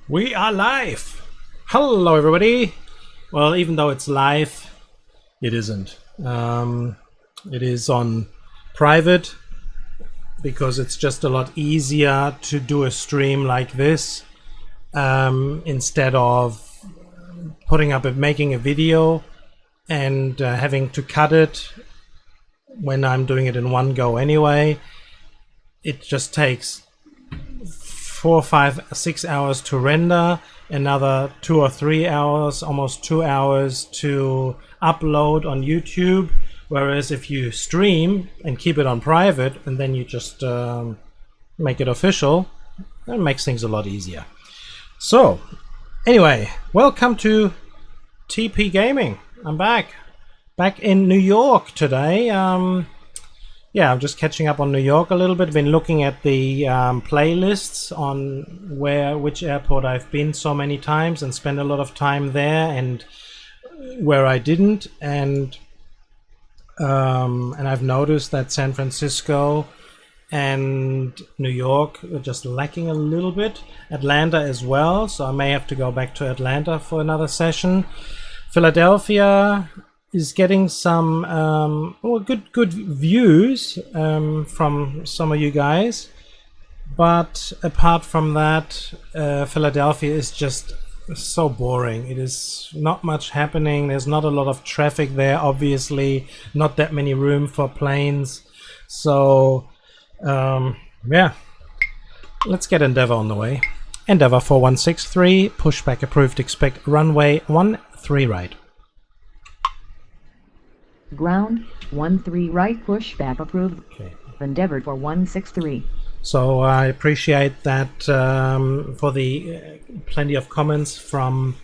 We are live! Hello everybody! Well, even though it's live, it isn't. It is on private because it's just a lot easier to do a stream like this instead of making a video and having to cut it when I'm doing it in one go anyway. It just takes 4, 5, 6 hours to render, another 2 or 3 hours, almost 2 hours to upload on YouTube. Whereas if you stream and keep it on private and then you just make it official, that makes things a lot easier. So anyway, welcome to TP Gaming. I'm back in New York today. Yeah, I'm just catching up on New York a little bit. Been looking at the playlists on which airport I've been so many times and spent a lot of time there, and where I didn't. And I've noticed that San Francisco and New York are just lacking a little bit. Atlanta as well, so I may have to go back to Atlanta for another session. Philadelphia is getting some good views from some of you guys, but apart from that, Philadelphia is just so boring. It is not much happening. There's not a lot of traffic there, obviously not that many room for planes. So yeah, let's get Endeavour on the way. Endeavour 4163, pushback approved, expect runway 13 right. Ground 13 right, pushback approved. Okay. Endeavour for 163. So I appreciate that for the plenty of comments from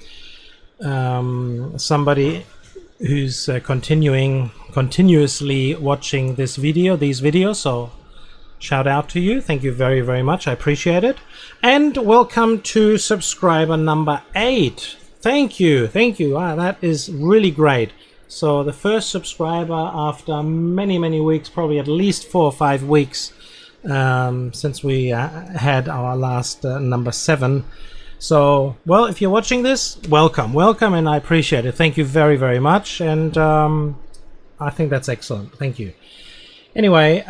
somebody who's continuously watching these videos. So shout out to you. Thank you very, very much. I appreciate it. And welcome to subscriber number 8. Thank you. Wow, that is really great. So the first subscriber after many weeks, probably at least 4 or 5 weeks since we had our last number 7. So, well, if you're watching this, welcome, and I appreciate it. Thank you very, very much, and I think that's excellent. Thank you. Anyway,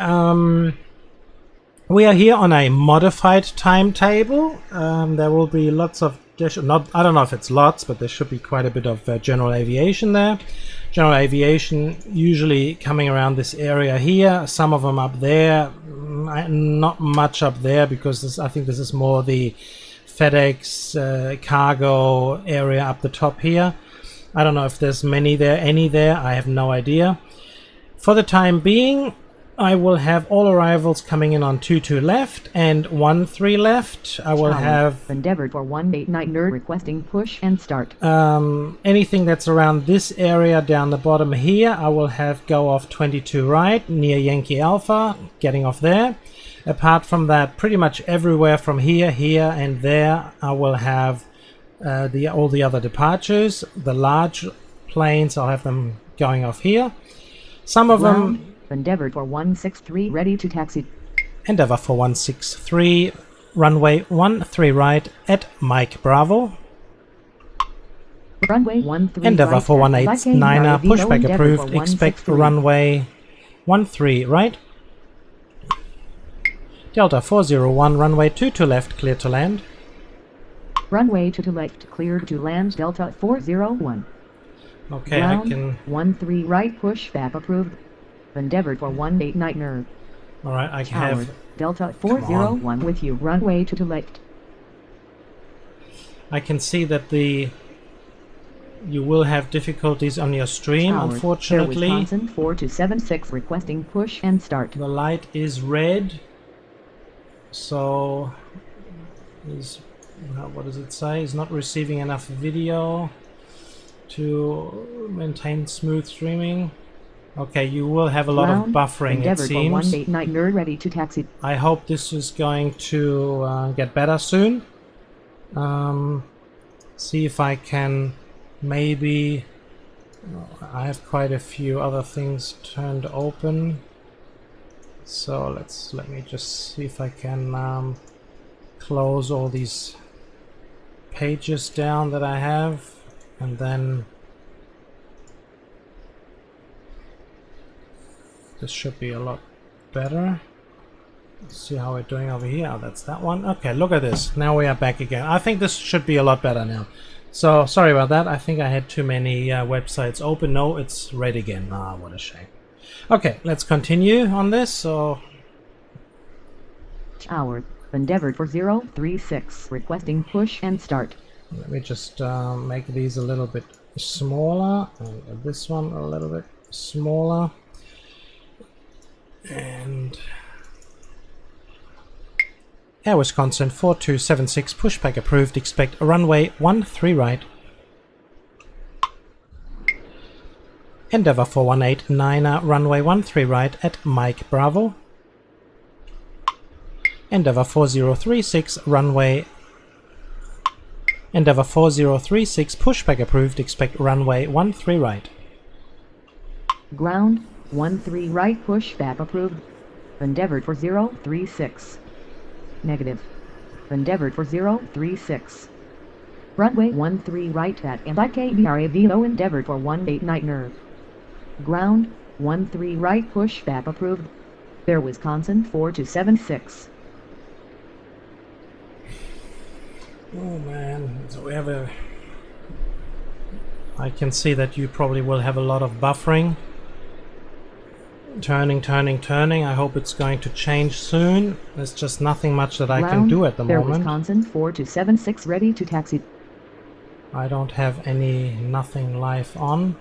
we are here on a modified timetable. There will be lots of I don't know if it's lots, but there should be quite a bit of general aviation there. General aviation usually coming around this area here, some of them up there, not much up there because I think this is more the FedEx cargo area up the top here. I don't know if there's any there, I have no idea. For the time being, I will have all arrivals coming in on 22 left and 13 left. I will have Endeavour for 189 requesting push and start. Anything that's around this area down the bottom here, I will have go off 22 right near Yankee Alpha, getting off there. Apart from that, pretty much everywhere from here, and there, I will have all the other departures. The large planes, I'll have them going off here. Some of them. Endeavour for 163 ready to taxi. Endeavour for 163, runway 13 right at Mike Bravo. Runway 13 Endeavour right for 189er, pushback approved, expect runway 13 right. Delta 401, runway 22 left, clear to land. Runway 22 left, cleared to land, Delta 401. Okay, ground, I can. 13 right, pushback approved. Endeavour for 189er. Alright, I can Tower, have. Delta 401 with you, runway 22 left. I can see that you will have difficulties on your stream, Tower, unfortunately. Wisconsin 4276 requesting push and start. The light is red, so what does it say? Is not receiving enough video to maintain smooth streaming. Okay, you will have a lot of buffering, Endeavour it seems. For 189er ready to taxi. I hope this is going to get better soon. See if I can maybe. I have quite a few other things turned open. So let me just see if I can close all these pages down that I have, and then this should be a lot better. Let's see how we're doing over here. Oh, that's that one. Okay, look at this. Now we are back again. I think this should be a lot better now. So, sorry about that. I think I had too many websites open. No, it's red again. Ah, what a shame. Okay, let's continue on this. So, Hour. Endeavored for 036. Requesting push and start. let me just make these a little bit smaller, and this one a little bit smaller. And Air Wisconsin 4276, pushback approved, expect runway 13 right. Endeavour 4189, runway 13 right at Mike Bravo. Endeavour 4036, runway. Endeavour 4036, pushback approved, expect runway 13 right. Ground 13 right, pushback approved. Endeavored for 036. Negative. Endeavored for 036. Runway 13 right at MIKBRA Velo, endeavored for 189 nerve. Ground 13 right, pushback approved. Air Wisconsin 4276. Oh man, so we have a... I can see that you probably will have a lot of buffering. Turning. I hope it's going to change soon. There's just nothing much that I can do at the Air moment. Wisconsin 4276, ready to taxi. I don't have nothing live on.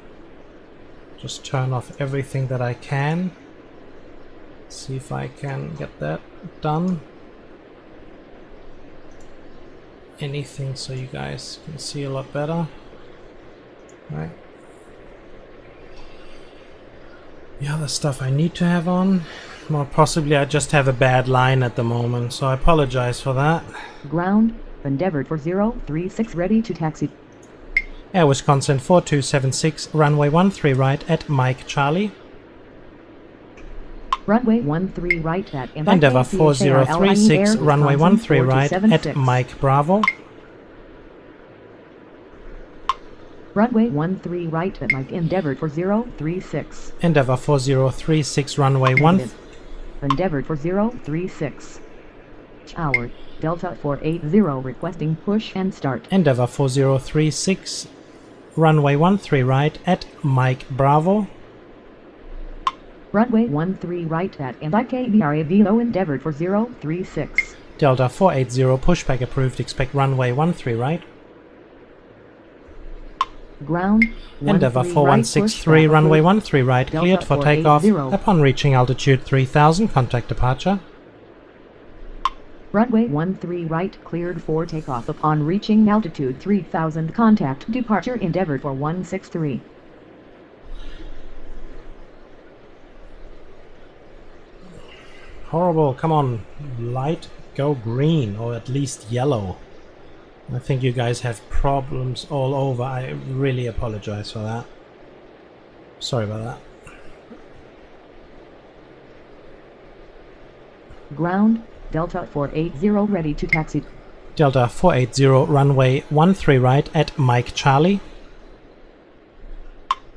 Just turn off everything that I can. See if I can get that done. Anything so you guys can see a lot better. Right. The other stuff I need to have on. More possibly I just have a bad line at the moment, so I apologize for that. Ground, endeavored for 036, ready to taxi. Air Wisconsin 4276, runway 13 right at Mike Charlie. Runway 13 right at Endeavour 4036, runway 13 right at Mike Bravo. Runway 13 right at Mike, endeavored for 036. Endeavour 4036, runway 1. Endeavored for 036. Tower, Delta 480, requesting push and start. Endeavour 4036, runway 13 right at Mike Bravo. Runway 13 right at MIKBRA Velo, endeavored for 036. Delta 480, pushback approved, expect runway 13 right. Ground, Endeavour 4163, runway 13 right, cleared for takeoff. Upon reaching altitude 3000, contact departure. Runway 13 right, cleared for takeoff. Upon reaching altitude 3000, contact departure, endeavored for 163. Horrible, come on, light, go green, or at least yellow. I think you guys have problems all over. I really apologize for that. Sorry about that. Ground, Delta 480, ready to taxi. Delta 480, runway 13 right at Mike Charlie.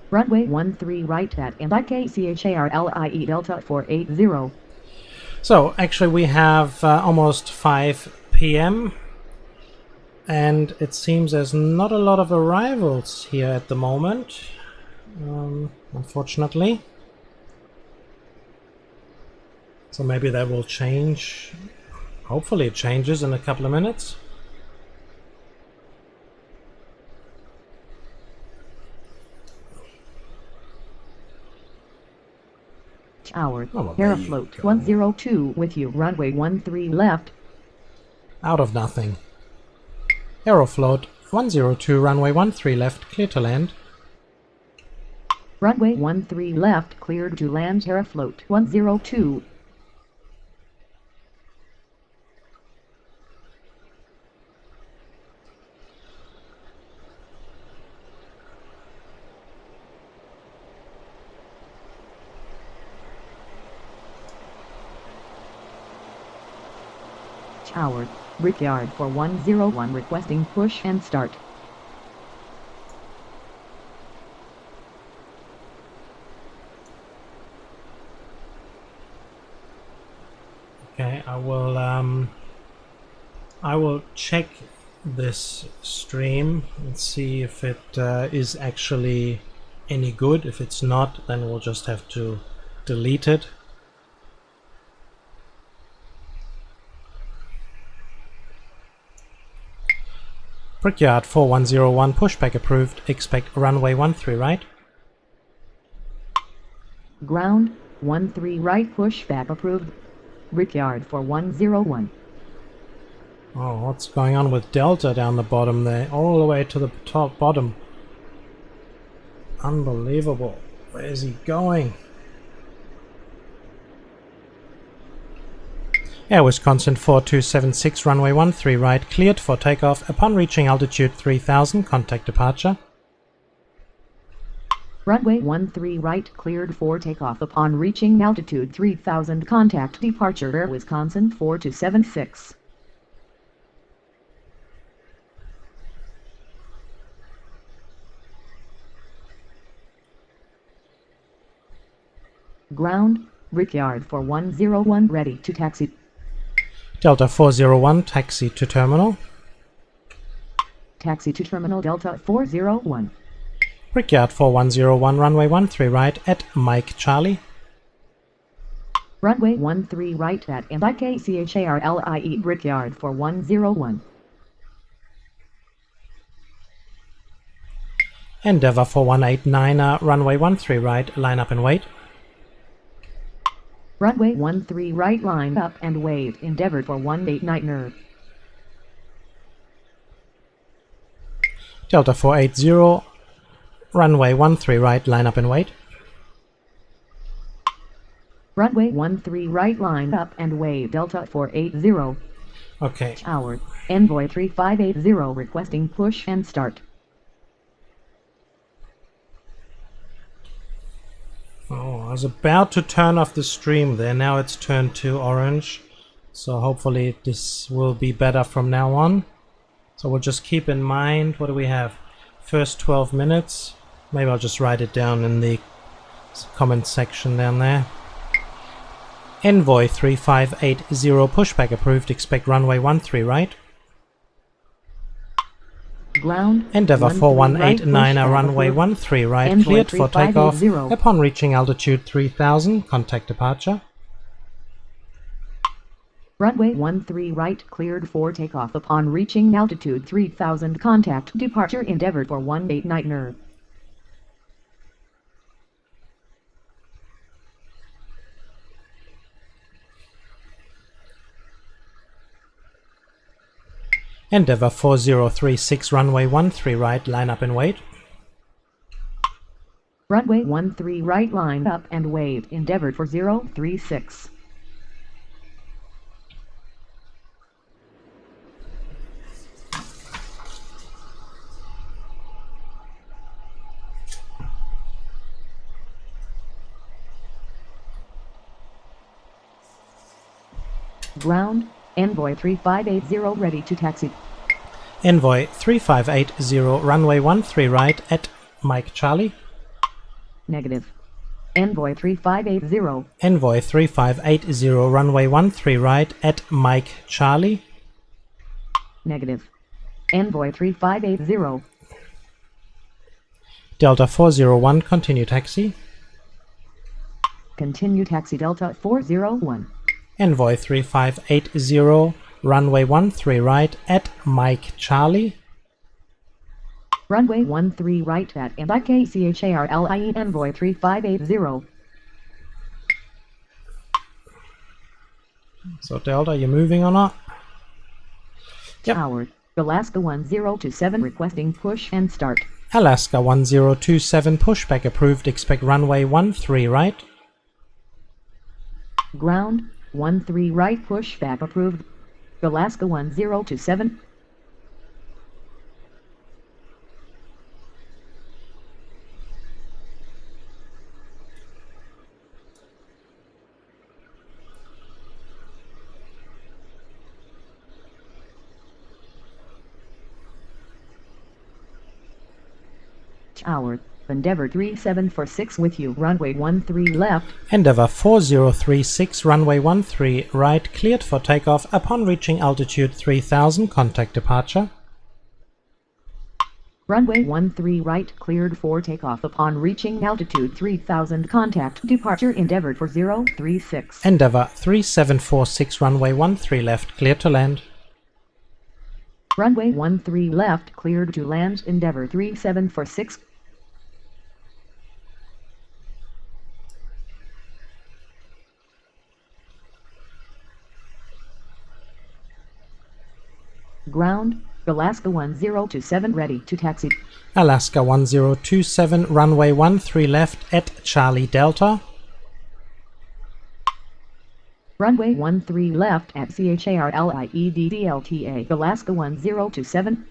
Runway 13 right at MIKCHARLIE, Delta 480. So, actually we have almost 5 p.m. and it seems there's not a lot of arrivals here at the moment, unfortunately. So maybe that will change. Hopefully it changes in a couple of minutes. Tower, Aeroflot 102 with you, runway 13 left. Out of nothing. Aeroflot 102, runway 13 left, clear to land. Runway 13 left, cleared to land. Aeroflot 102. Howard, Brickyard for 101 requesting push and start. Okay, I will check this stream and see if it is actually any good. If it's not, then we'll just have to delete it. Brickyard 4101 pushback approved. Expect runway 13 right. Ground, 13 right pushback approved. Brickyard for 101. Oh, what's going on with Delta down the bottom there? All the way to the top bottom. Unbelievable. Where is he going? Air Wisconsin 4276 runway 13 right cleared for takeoff. Upon reaching altitude 3000, contact departure. Runway 13 right cleared for takeoff upon reaching altitude 3000, contact departure. Air Wisconsin 4276. Ground, Brickyard for 101 ready to taxi. Delta 401 taxi to terminal. Taxi to terminal Delta 401. Brickyard 4101 runway 13 right at Mike Charlie. Runway 13 right at MIKCHARLIE Brickyard for 101. Endeavour 4189 runway 13 right, line up and wait. Runway 13 right line up and wait. Endeavour for 189er. Delta 480 runway 13 right, line up and wait. Runway 13 right line up and wait. Delta 480. Okay. Howard, Envoy 3580 requesting push and start. Oh, I was about to turn off the stream there. Now it's turned to orange. So hopefully this will be better from now on. So we'll just keep in mind, what do we have? First 12 minutes. Maybe I'll just write it down in the comment section down there. Envoy 3580 pushback approved. Expect runway 13 right. Ground, Endeavour 4189 right, runway 13 right Envoy cleared for takeoff. 3580. Upon reaching altitude 3000, contact departure. Runway 13 right cleared for takeoff upon reaching altitude 3000, contact departure. Endeavour for 189er. Endeavour 4036 runway 13 right, line up and wait. Runway 13 right line up and wait. Endeavour for 036. Ground, Envoy 3580 ready to taxi. Envoy 3580 runway 13 right at Mike Charlie. Negative. Envoy 3580. Envoy 3580 runway 13 right at Mike Charlie. Negative. Envoy 3580. Delta 401 continue taxi. Continue taxi Delta 401. Envoy 3580 runway 13 right at Mike Charlie. Runway 13 right at MIKCHARLIE Envoy 3580. So Delta, are you moving or not? Yep. Howard, Alaska 1027 requesting push and start. Alaska 1027 pushback approved. Expect runway 13 right. Ground, 13 right pushback approved. Alaska 1027. Tower, Endeavour 3746 with you, runway 13 left. Endeavour 4036, runway 13 right, cleared for takeoff upon reaching altitude 3000, contact departure. Runway 13 right, cleared for takeoff upon reaching altitude 3000, contact departure Endeavour 4036. Endeavour 3746, runway 13 left, cleared to land. Runway 13 left, cleared to land, Endeavour 3746. Ground, Alaska 1027 ready to taxi. Alaska 1027, runway 13 left at Charlie Delta. Runway 13 left at CHARLIE DLTA, Alaska 1027.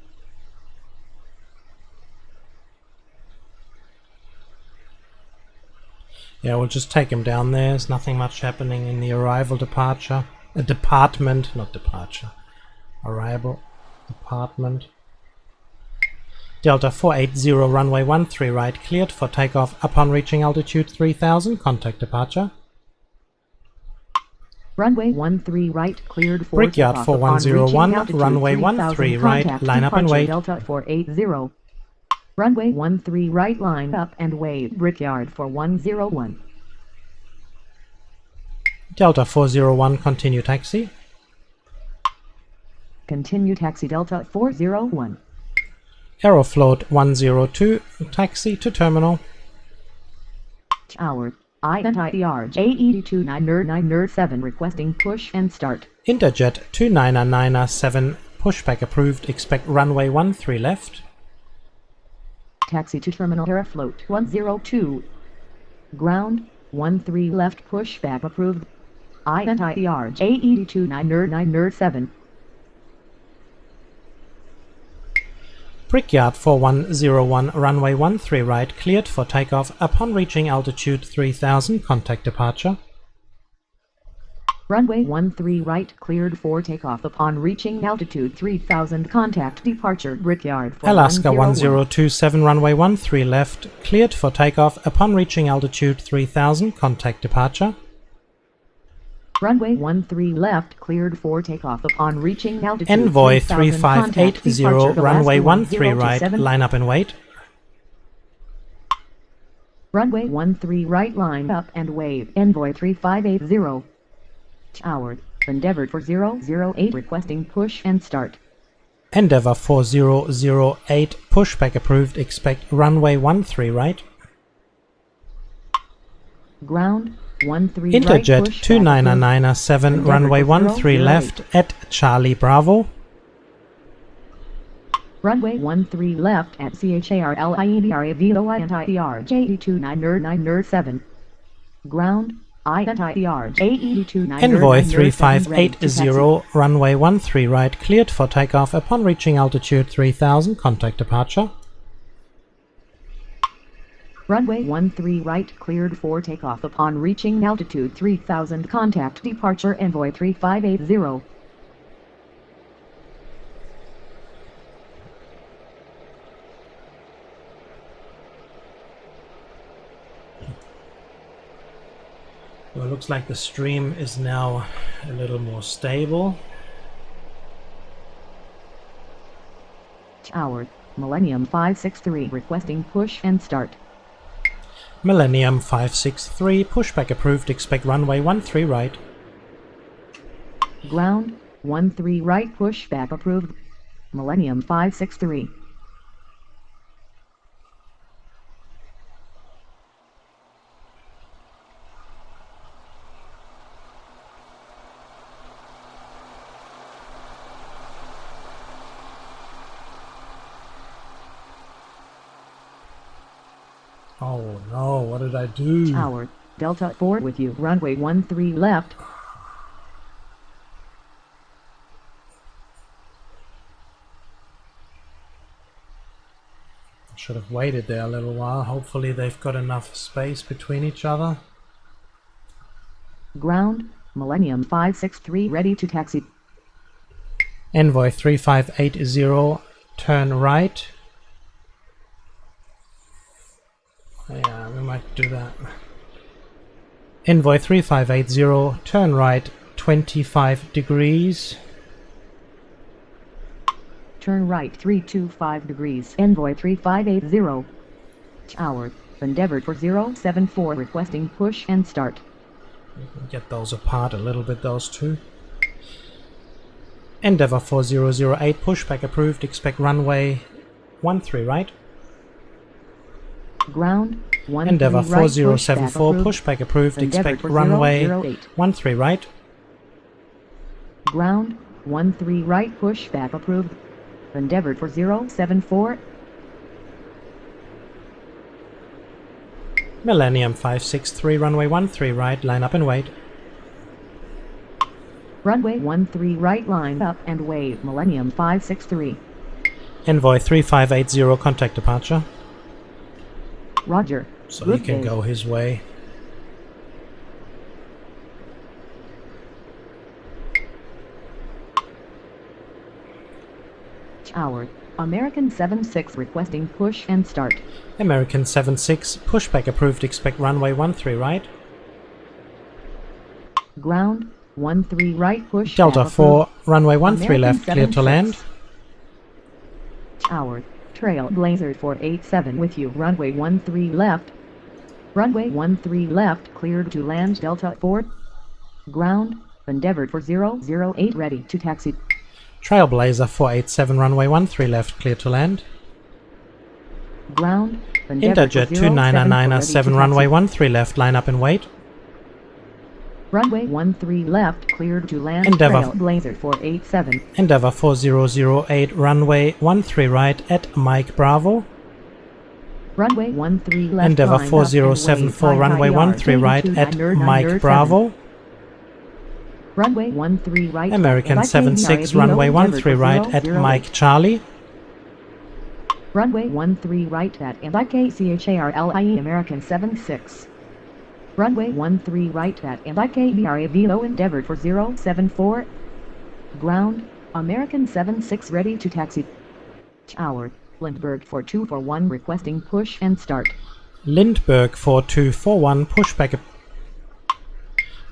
Yeah, we'll just take him down there. There's nothing much happening in the arrival departure. Department, not departure. Arrival department. Delta 480, runway 13 right, cleared for takeoff upon reaching altitude 3000, contact departure. Runway 13 right, cleared for Brickyard takeoff 4101, upon reaching runway 3000, 13 right, contact line up and departure wait. Delta 480. Runway 13 right, line up and wait, Brickyard 4101. Delta 401, continue taxi. Continue taxi Delta 401. Aeroflot 102, taxi to terminal. Tower, INTIR JE29997 requesting push and start. Interjet 29997, pushback approved, expect runway 13 left. Taxi to terminal Aeroflot 102. Ground, 13 left pushback approved. INTIR JE29997. Brickyard 4101, runway 13 right, cleared for takeoff upon reaching altitude 3000, contact departure. Runway 13 right, cleared for takeoff upon reaching altitude 3000, contact departure Brickyard 4101. Alaska 1027, runway 13 left, cleared for takeoff upon reaching altitude 3000, contact departure. Runway 13 left, cleared for takeoff upon reaching altitude Envoy 3000, contact 3580, departure runway Alaska 13 right, 1027. line up and wait. Runway 13 right, line up and wait, Envoy 3580. Tower, Endeavour 4008 requesting push and start. Endeavour 4008, pushback approved, expect runway 13 right. Ground, 13 right, Interjet push 29997, Endeavour runway 13 4008. left at Charlie Bravo. Runway 13 left at CHARLIEDRAVOINTIR JE29997. Ground, INTIR JE29997. Envoy ready to taxi. 3580, runway 13 right, cleared for takeoff upon reaching altitude 3000, contact departure. Runway 13 right, cleared for takeoff upon reaching altitude 3000, contact departure Envoy 3580. Well, it looks like the stream is now a little more stable. Tower, Millennium 563 requesting push and start. Millennium 563, pushback approved, expect runway 13 right. Ground, 13 right pushback approved. Millennium 563. Oh no, what did I do? Tower, Delta 4 with you, runway 13 left. Should have waited there a little while. Hopefully they've got enough space between each other. Ground, Millennium 563 ready to taxi. Envoy 3580, turn right. do that. Envoy 3580, turn right 25 degrees. Turn right 325 degrees. Envoy 3580. Tower, Endeavour for 074 requesting push and start. Get those apart a little bit, those two. Endeavour 4008, pushback approved, expect runway 13 right. Ground, 13 Endeavour right, 4074, pushback approved, Endeavour expect for runway 008. 13 right. Ground, 13 right, pushback approved. Endeavour for 074. Millennium 563, runway 13 right, line up and wait. Runway 13 right, line up and wait. Millennium 563. Envoy 3580, contact departure. Roger. So Good he can day. go his way. Tower, American 76 requesting push and start. American 76, pushback approved, expect runway 13 right. Ground, 13 right, push. Delta 4, runway 13 American left, clear to 76. land. Tower, Trailblazer 487 with you. Runway 13 left. Runway 13 left, cleared to land. Delta 4. Ground, Endeavour for 008 ready to taxi. Trailblazer 487, runway 13 left, clear to land. Ground, Endeavour Interjet for 29997, runway 13 left, line up and wait. Runway 13 left, cleared to land. Endeavour. Trailblazer 487. Endeavour 4008, runway 13 right at Mike Bravo. Runway 13 left. Endeavour line up and wait. 4074, runway 13 right at Mike Bravo. Runway 13 right. American 76, runway 13 right at Mike Charlie. Runway 13 right at KJFK American 76. Runway 13 right at KJFK Endeavour for 074. Ground, American 76 ready to taxi. Tower, Lindbergh 4241 requesting push and start. Lindbergh 4241, pushback.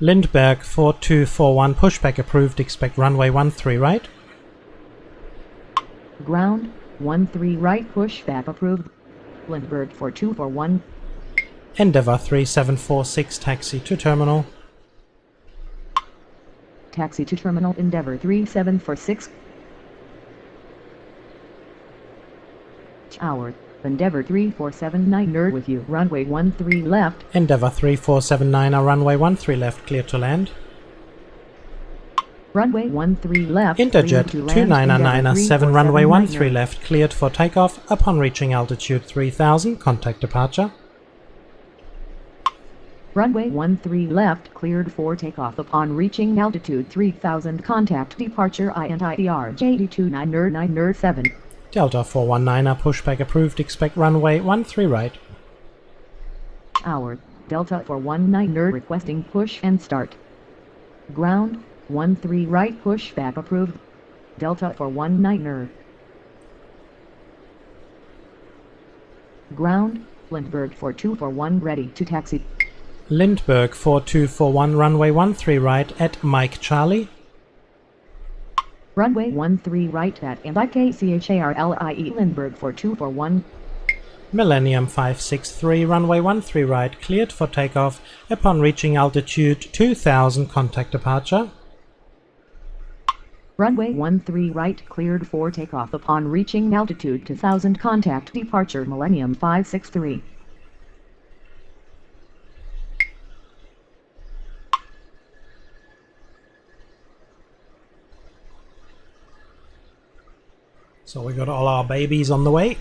Lindbergh 4241, pushback approved, expect runway 13 right. Ground, 13 right, pushback approved. Lindbergh 4241. Endeavour 3746, taxi to terminal. Taxi to terminal. Endeavour 3746. Tower, Endeavour 3479 with you. Runway 13 left. Endeavour 3479, runway 13 left, clear to land. Runway 13 left. Interjet cleared to land. 29997, Endeavour runway 13 34799. left, cleared for takeoff. Upon reaching altitude 3000, contact departure. Runway 13 left, cleared for takeoff. Upon reaching altitude 3000, contact departure INTR JD29997. Delta 419, pushback approved, expect runway 13 right. Tower, Delta 419 requesting push and start. Ground, 13 right, pushback approved. Delta 419 Ground, Lindbergh 4241 ready to taxi. Lindbergh 4241, runway 13 right at Mike Charlie. Runway 13 right at KJFK Lindbergh 4241. Millennium 563, runway 13 right, cleared for takeoff. Upon reaching altitude 2000, contact departure. Runway 13 right, cleared for takeoff. Upon reaching altitude 2000, contact departure. Millennium 563. So we got all our babies on the way.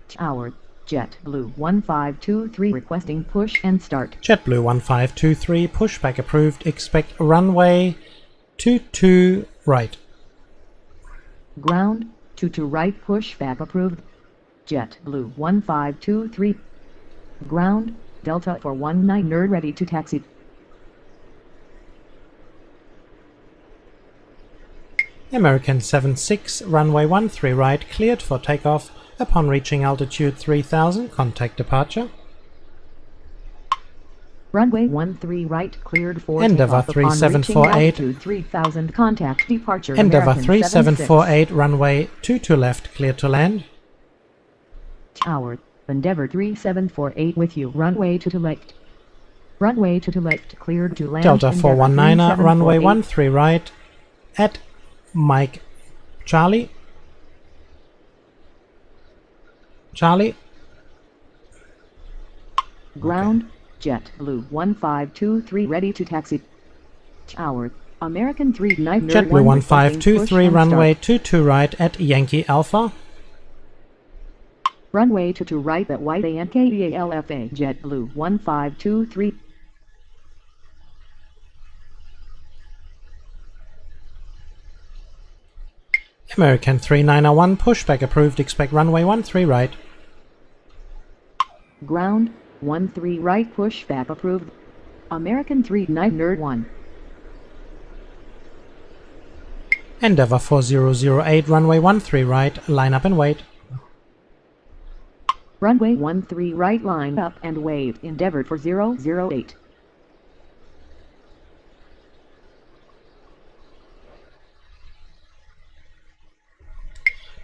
Tower, JetBlue 1523 requesting push and start. JetBlue 1523, pushback approved, expect runway 22 right. Ground, 22 right, pushback approved. JetBlue 1523. Ground, Delta 419 ready to taxi. American 76, runway 13 right, cleared for takeoff. Upon reaching altitude 3000, contact departure. Runway 13 right, cleared for Endeavour takeoff. Upon reaching 3748. altitude 3000, contact departure. Endeavour American 3748, runway 22 left, cleared to land. Tower, Endeavour 3748 with you. Runway to left. Runway to left, cleared to land. Delta Endeavour 419er, runway 3748. 13 right, at Mike Charlie. Charlie. Ground, JetBlue 1523 ready to taxi. Tower, American 39 JetBlue 1523, runway 22 right at Yankee Alpha. Runway 22 right at White KJFK. JetBlue 1523. American 3901, pushback approved, expect runway 13 right. Ground, 13 right, pushback approved. American 3901. Endeavour 4008, runway 13 right, line up and wait. Runway 13 right, line up and wait. Endeavour for 008.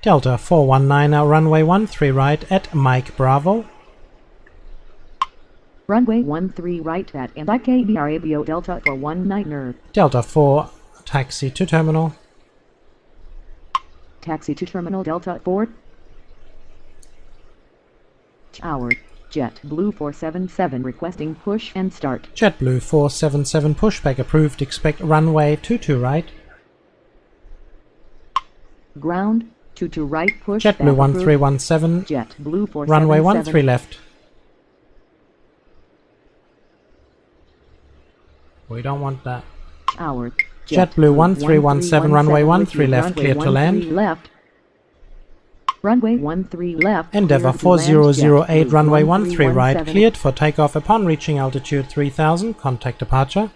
Delta 419er, runway 13 right at Mike Bravo. Runway 13 right at MIKB Arabio Delta 419er. Delta 4, taxi to terminal. Taxi to terminal Delta 4. Tower, JetBlue 477 requesting push and start. JetBlue 477, pushback approved, expect runway 22 right. Ground, 22 right, push. JetBlue 1317, JetBlue 477. runway 13 left. We don't want that. Tower, JetBlue 1317, runway 13 left, runway clear to land. 13 left. Runway 13 left. Endeavour clear to land. 4008, JetBlue runway 13 right, 1317. cleared for takeoff upon reaching altitude 3000, contact departure.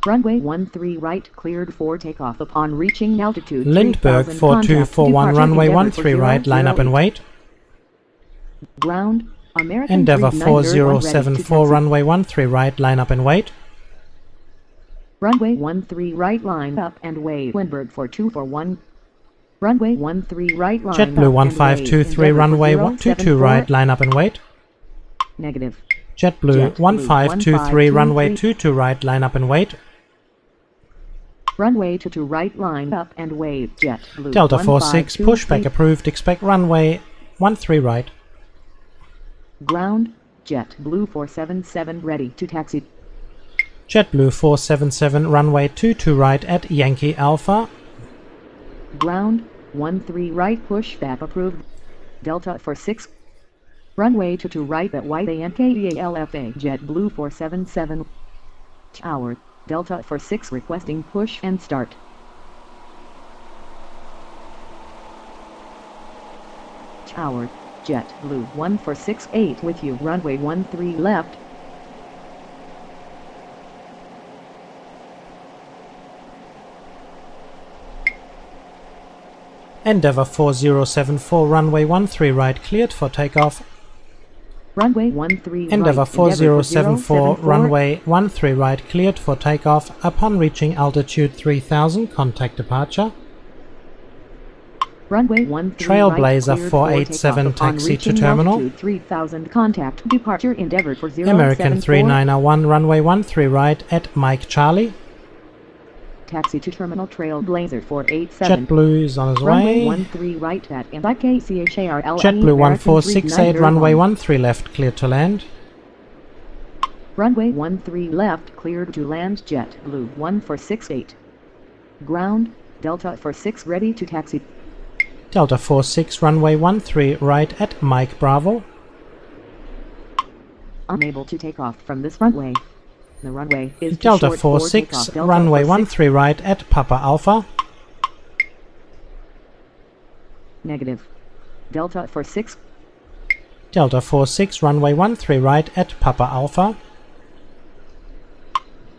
Runway 13 right, cleared for takeoff upon reaching altitude. Lindbergh 3000, 4241, contact runway Endeavour 13 right, line up and 008. wait. Ground, American Endeavour 3901 ready to 4074, taxi. runway 13 right, line up and wait. Runway 13 right, line up and wait. Lindbergh 4241. Runway 13 right, line up JetBlue and wait. 1523, Endeavour runway 074. 22 right, line up and wait. Negative. JetBlue 1523, runway 1523. 22 right, line up and wait. Runway 22 right, line up and wait. JetBlue Delta 46, 1523. pushback approved, expect runway 13 right. Ground, JetBlue 477 ready to taxi. JetBlue 477, runway 22 right at Yankee Alpha. Ground, 13 right, pushback approved. Delta 46. Runway 22 right at White KJLFA. JetBlue 477. Tower, Delta 46 requesting push and start. Tower, JetBlue 1468 with you. Runway 13 left. Endeavour 4074, runway 13 right, cleared for takeoff. Runway 13 Endeavour right. 4074, runway 13 right, cleared for takeoff. Upon reaching altitude 3000, contact departure. Runway 13 Trailblazer right, 487, taxi to terminal. 3000, contact departure. Endeavour for 074. American 3901, runway 13 right at Mike Charlie. Taxi to terminal. Trailblazer 487. JetBlue is on his Runway way. 13 right at MIKCHARL. JetBlue 1468, runway 13 left, cleared to land. Runway 13 left, cleared to land. JetBlue 1468. Ground, Delta 46 ready to taxi. Delta 46, runway 13 right at Mike Bravo. Unable to take off from this runway. The runway is too Delta short for 46, takeoff. Delta runway 46. 13 right at Papa Alpha. Negative. Delta 46. Delta 46, runway 13 right at Papa Alpha.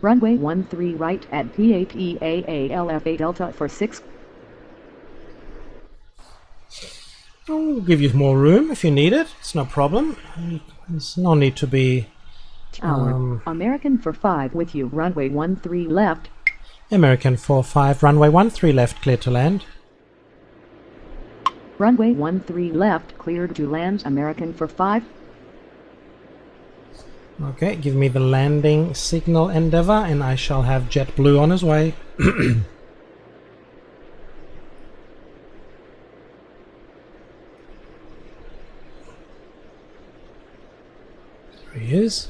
Runway 13 right at PAPAALFA. Delta 46. I'll give you more room if you need it. It's no problem. There's no need to be... Tower. American for 5 with you. Runway 13 left. American 45, runway 13 left, clear to land. Runway 13 left, cleared to land. American for 5. Okay, give me the landing signal, Endeavour, and I shall have JetBlue on his way. There he is.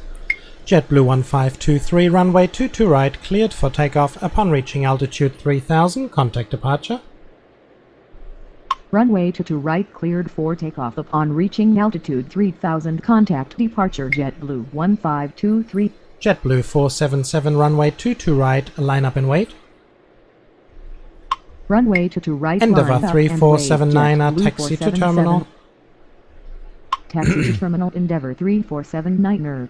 JetBlue 1523, runway 22 right, cleared for takeoff upon reaching altitude 3000, contact departure. Runway 22 right, cleared for takeoff upon reaching altitude 3000, contact departure. JetBlue 1523. JetBlue 477, runway 22 right, line up and wait. Runway 22 right, Endeavour 3479, taxi to terminal. Taxi to terminal, Endeavour 3479er.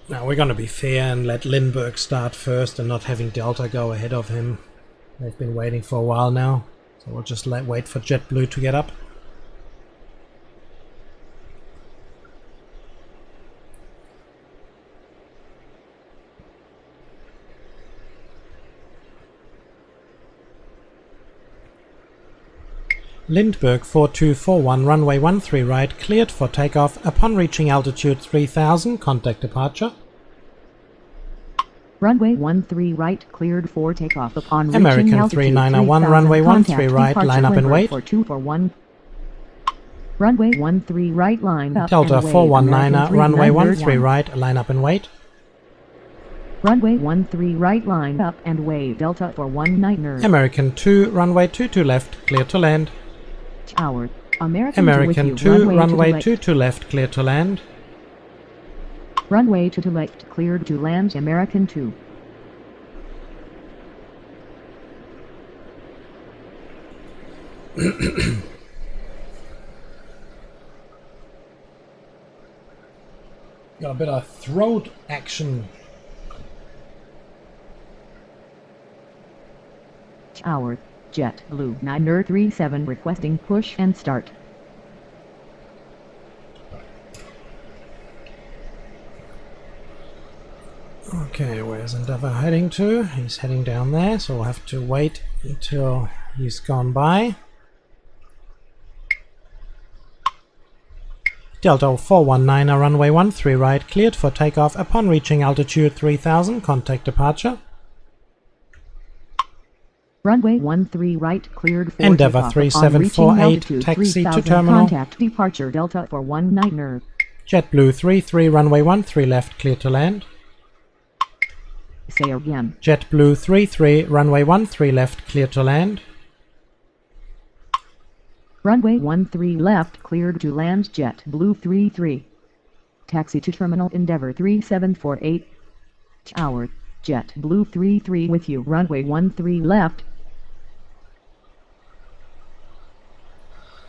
Now we're gonna be fair and let Lindbergh start first and not having Delta go ahead of him. They've been waiting for a while now, so we'll just wait for JetBlue to get up. Lindbergh 4241, runway 13 right, cleared for takeoff upon reaching altitude 3000, contact departure. Runway 13 right, cleared for takeoff upon reaching American altitude 3901, 3000, runway 13 contact right, departure. line up and wait. For 241. Runway 13 right, line up Delta and wait. 419er, runway 13 13 right, line up and wait. Runway 13 right, line up and wait. Delta 419er. American 2, runway 22 left, clear to land. Tower. American 2 American 2, runway 22 left, clear to land. Runway 22 left, cleared to land. American 2. Got a bit of throat action. Tower. JetBlue 937 requesting push and start. Okay, where's Endeavour heading to? He's heading down there, so we'll have to wait until he's gone by. Delta 419er, runway 13 right, cleared for takeoff upon reaching altitude 3000, contact departure. Runway 13 right, cleared for Endeavour takeoff 3748, taxi to terminal. Contact departure. Delta 419er. JetBlue 33, runway 13 left, clear to land. Say again. JetBlue 33, runway 13 left, clear to land. Runway 13 left, cleared to land. JetBlue 33. Taxi to terminal. Endeavour 3748. Tower. JetBlue 33 with you. Runway 13 left.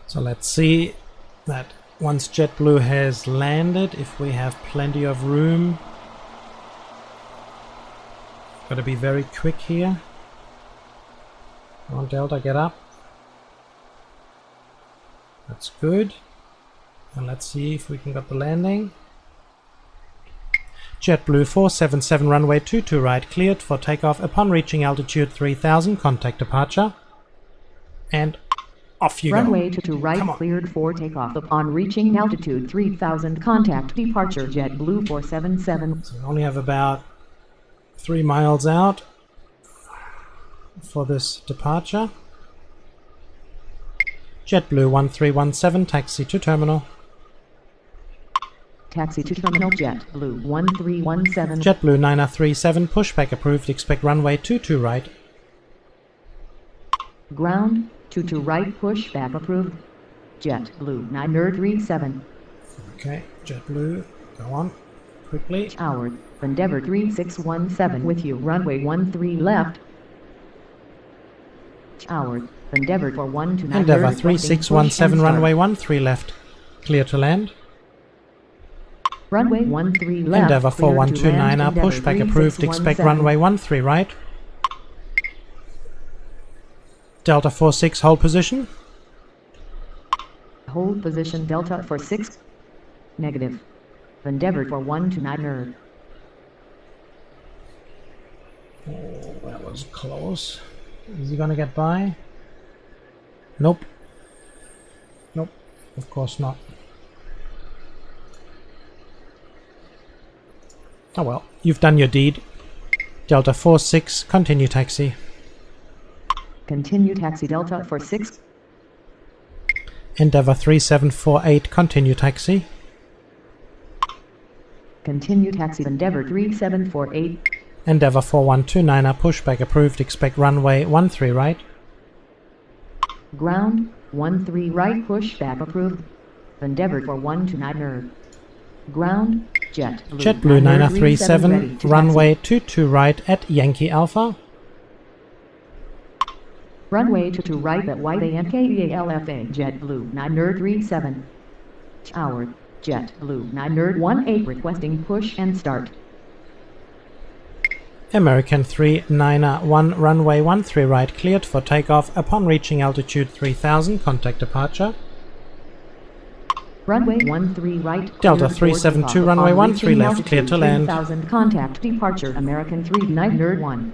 So let's see that once JetBlue has landed, if we have plenty of room. Gotta be very quick here. Come on, Delta, get up. That's good. And let's see if we can get the landing. JetBlue 477, runway 22 right, cleared for takeoff upon reaching altitude 3000, contact departure. And off you Runway go. 22 right, cleared for takeoff upon reaching altitude 3000, contact departure. JetBlue 477. So we only have about 3 miles out for this departure. JetBlue 1317, taxi to terminal. Taxi to terminal. JetBlue 1317. JetBlue 937, pushback approved, expect runway 22 right. Ground 22 right, pushback approved. JetBlue 937. Okay, JetBlue, go on, quickly. Tower. Endeavour 3617 with you. Runway 13 left. Tower. Endeavour 412. Endeavour 3617, runway 13 left, clear to land. Runway 13 left. Endeavour 4129, pushback approved, expect runway 13 right. Delta 46, hold position. Hold position Delta for 6. Negative. Endeavour for 1 to 9er. Oh, that was close. Is he gonna get by? Nope. Nope, of course not. Oh well, you've done your deed. Delta 46, continue taxi. Continue taxi Delta for 6. Endeavour 3748, continue taxi. Continue taxi Endeavour 3748. Endeavour 4129er, pushback approved, expect runway 13 right. Ground 13 right, pushback approved. Endeavour for 1 to 9er. Ground JetBlue 937, runway 22 right at Yankee Alpha. Runway 22 right at YANKEALFA, JetBlue 937. Tower, JetBlue 918 requesting push and start. American 391, runway 13 right, cleared for takeoff. Upon reaching altitude 3000, contact departure. Runway 13 right. Delta 372, runway 13 left, clear to land. 3000, contact departure. American 391.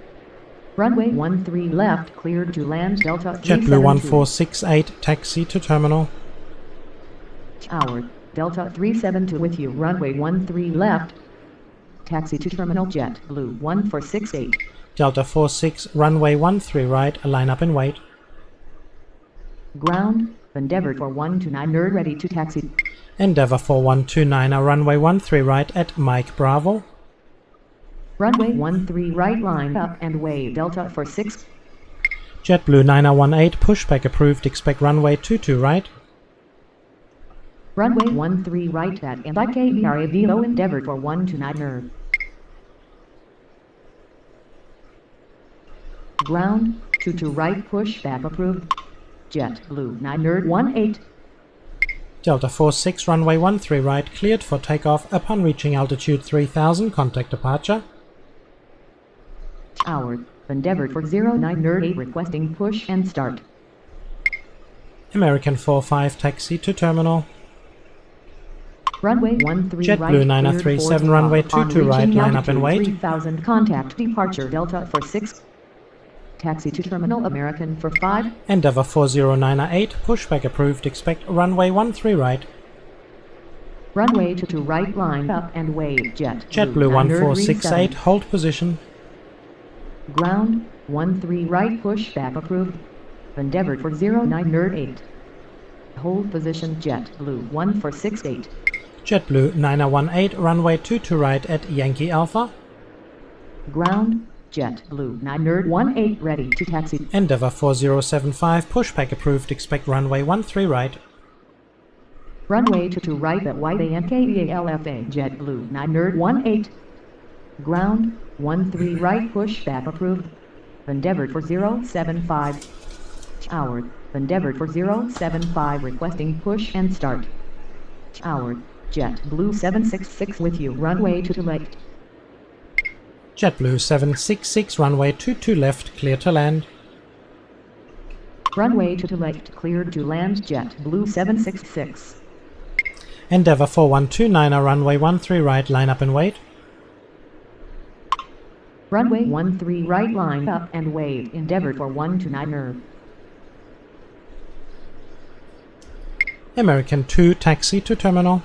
Runway 13 left, cleared to land. Delta 372. JetBlue 1468, taxi to terminal. Tower, Delta 372 with you. Runway 13 left. Taxi to terminal. JetBlue 1468. Delta 46, runway 13 right, line up and wait. Ground, Endeavour for 1 to 9er, ready to taxi. Endeavour 4129, runway 13 right at Mike Bravo. Runway 13 right, line up and wave. Delta for 6. JetBlue 9018, pushback approved, expect runway 22 right. Runway 13 right at MIKBRA Velo, Endeavour for 1 to 9er. Ground, 22 right, pushback approved. JetBlue 918. Delta 46, runway 13 right, cleared for takeoff. Upon reaching altitude 3000, contact departure. Tower, Endeavour for 0908 requesting push and start. American 45, taxi to terminal. Runway 13 right. JetBlue 937, runway 22 right, line up and wait. 3000, contact departure. Delta for 6. Taxi to terminal. American for 5. Endeavour 4098, pushback approved, expect runway 13 right. Runway 22 right, line up and wave. JetBlue 1468, hold position. Ground, 13 right, pushback approved. Endeavour for 0908. Hold position. JetBlue 1468. JetBlue 9018, runway 22 right at Yankee Alpha. Ground, JetBlue 918 ready to taxi. Endeavour 4075, pushback approved, expect runway 13 right. Runway 22 right at YANKEALFA, JetBlue 918. Ground, 13 right, pushback approved. Endeavour for 075. Tower, Endeavour for 075 requesting push and start. Tower, JetBlue 766 with you, runway 22 left. JetBlue 766, runway 22 left, clear to land. Runway 22 left, cleared to land. JetBlue 766. Endeavour 4129, runway 13 right, line up and wait. Runway 13 right, line up and wave. Endeavour for 1 to 9er. American 2, taxi to terminal.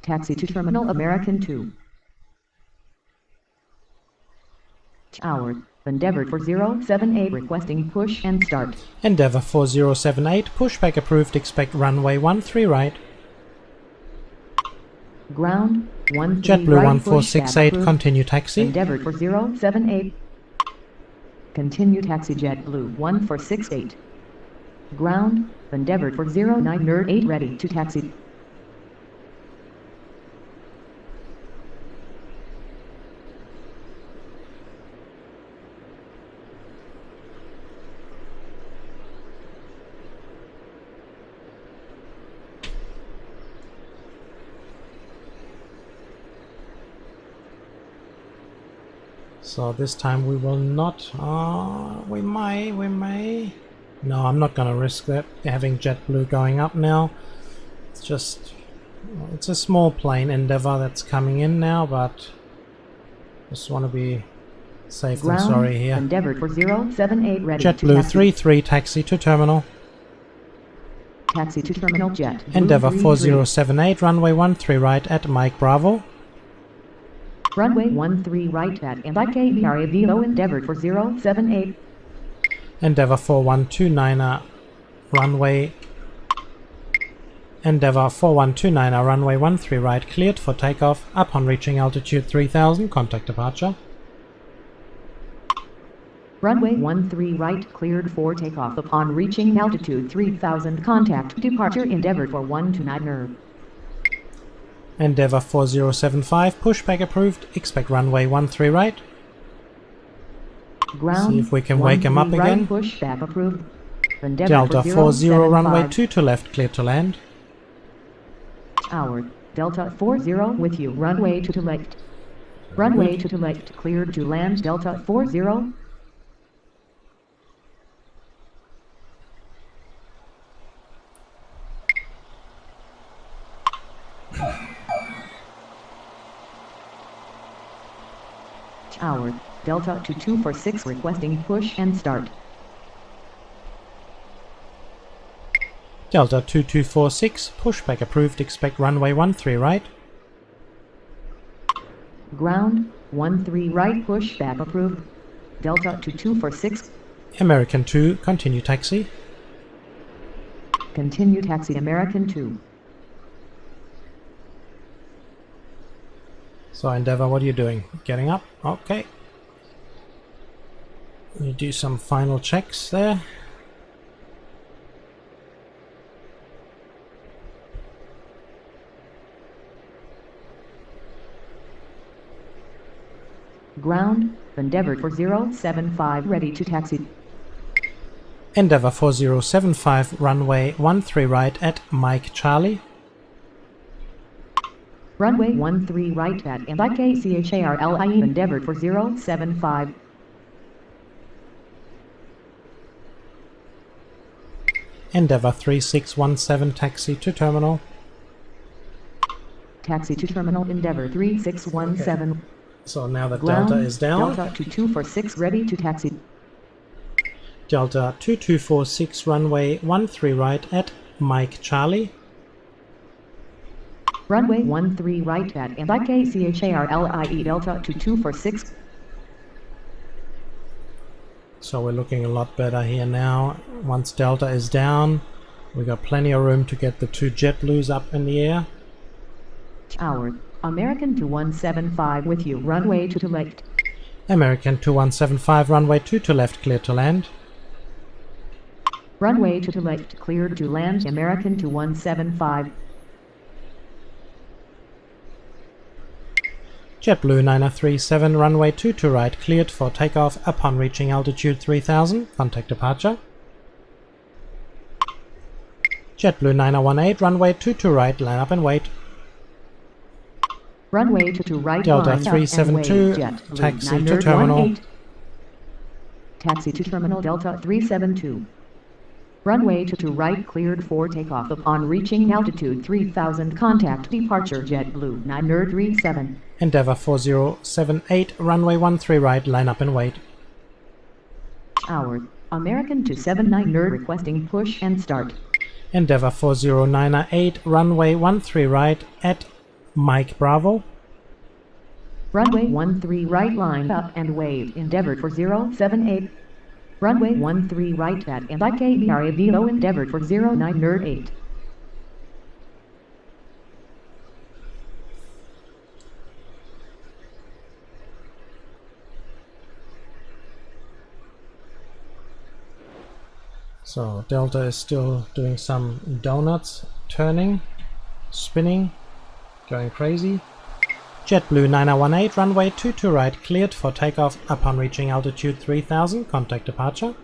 Taxi to terminal. American 2. Tower, Endeavour for 078 requesting push and start. Endeavour 4078, pushback approved, expect runway 13 right. Ground, 13 JetBlue right, 1468, pushback continue taxi. Endeavour for 078. Continue taxi. JetBlue 1468. Ground, Endeavour for 0908 ready to taxi. So this time we will not. We may. No, I'm not gonna risk that. Having JetBlue going up now. It's a small plane Endeavour that's coming in now, but just want to be safe than sorry here. Endeavour for 078 ready. JetBlue 33 taxi to terminal. Taxi to terminal jet. Endeavour 4078 runway 13 right at Mike Bravo. Runway 13 right at MIKBRA Velo Endeavour for 078. Endeavour 4129 runway. Endeavour 4129 runway 13 right cleared for takeoff. Upon reaching altitude 3000, contact departure. Runway 13 right cleared for takeoff. Upon reaching altitude 3000, contact departure. Endeavour for 129er. Endeavour 4075 pushback approved. Expect runway 13 right. Ground. See if we can wake him up right, again. Pushback approved. Endeavour Delta for 40 runway 075. 2 to left clear to land. Tower. Delta 40 with you. Runway to left. Runway to left cleared to land. Delta 40. Tower. Delta 2246 requesting push and start. Delta 2246 pushback approved. Expect runway 13 right. Ground. 13 right pushback approved. Delta 2246. American 2 continue taxi. Continue taxi American 2. So Endeavour, what are you doing? Getting up? Okay. You do some final checks there. Ground. Endeavour for 075 ready to taxi. Endeavour 4075 runway 13 right at Mike Charlie. Runway 13 right at MIKCHARLIE. Endeavour for 075. Endeavour 3617 taxi to terminal. Taxi to terminal Endeavour 3617. So now that Ground. Delta is down. Delta 2246 ready to taxi. Delta 2246 runway 13 right at Mike Charlie. Runway 13 right at MIKCHARLIE. Delta 2246. So we're looking a lot better here now. Once Delta is down, we got plenty of room to get the two JetBlues up in the air. Tower. American 2175 with you. Runway to left. American 2175 runway 2 to left clear to land. Runway to left cleared to land. American 2175. JetBlue 9037 runway 2 to right cleared for takeoff upon reaching altitude 3000, contact departure. JetBlue 9018 runway 2 to right, line up and wait. Runway to right. Delta line up 372 and wait. JetBlue taxi to 918. terminal. Taxi to terminal Delta 372. Runway to right cleared for takeoff upon reaching altitude 3000, contact departure. JetBlue 937. Endeavour 4078 runway 13 right, line up and wait. Tower. American 279 requesting push and start. Endeavour 4098 runway 13 right at Mike Bravo. Runway 13 right line up and wait. Endeavour for 078. Runway 13 right at MIKBRA Velo Endeavour for 0908. So Delta is still doing some donuts, turning, spinning, going crazy. JetBlue 9018 runway 2 to right cleared for takeoff upon reaching altitude 3000, contact departure.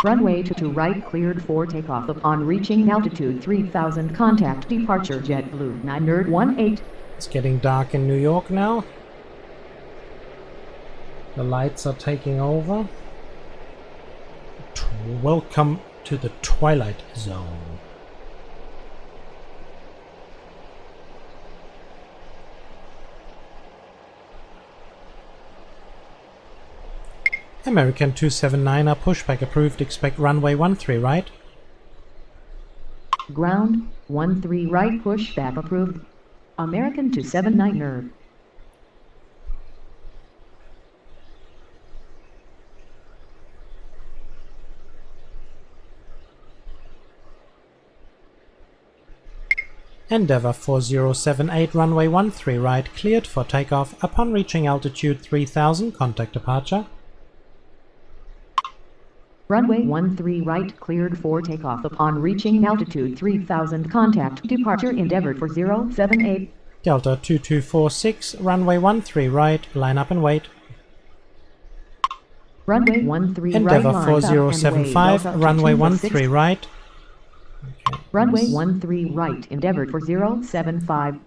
Runway to right cleared for takeoff upon reaching altitude 3000, contact departure. JetBlue 918. It's getting dark in New York now. The lights are taking over. Welcome to the Twilight Zone. American 279er, pushback approved, expect runway 13 right. Ground 13 right, pushback approved. American 279er. Endeavour 4078, runway 13 right, cleared for takeoff. Upon reaching altitude 3000, contact departure. Runway 13 right, cleared for takeoff. Upon reaching altitude 3000, contact departure. Endeavour 4078. Delta 2246, runway 13 right, line up and wait. Runway 13 right, Endeavour line up and wait. 4075, Delta runway 2246. 13 right. Okay. Runway 13 right, Endeavour 4075.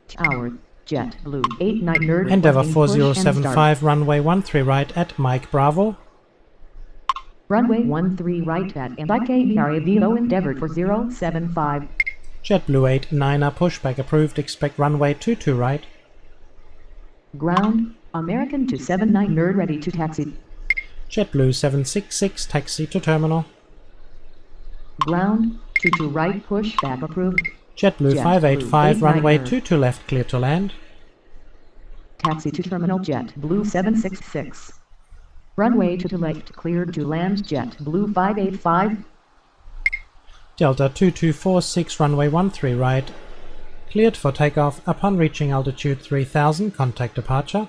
Tower, Jet Blue 89 nerd. Endeavour requesting push and start. 4075, runway 13 right at Mike Bravo. Runway 13 right at MIKBRA Velo, Endeavour 4075. JetBlue 89er, pushback approved, expect runway 22 right. Ground, American 279 nerd ready to taxi. JetBlue 766, taxi to terminal. Ground, 22 right, pushback approved. JetBlue Jet 585, Blue runway 89er. 22 left, clear to land. Taxi to terminal, Jet Blue 766. Runway to left, cleared to land, Jet Blue 585. Delta 2246, runway 13 right, cleared for takeoff. Upon reaching altitude 3000, contact departure.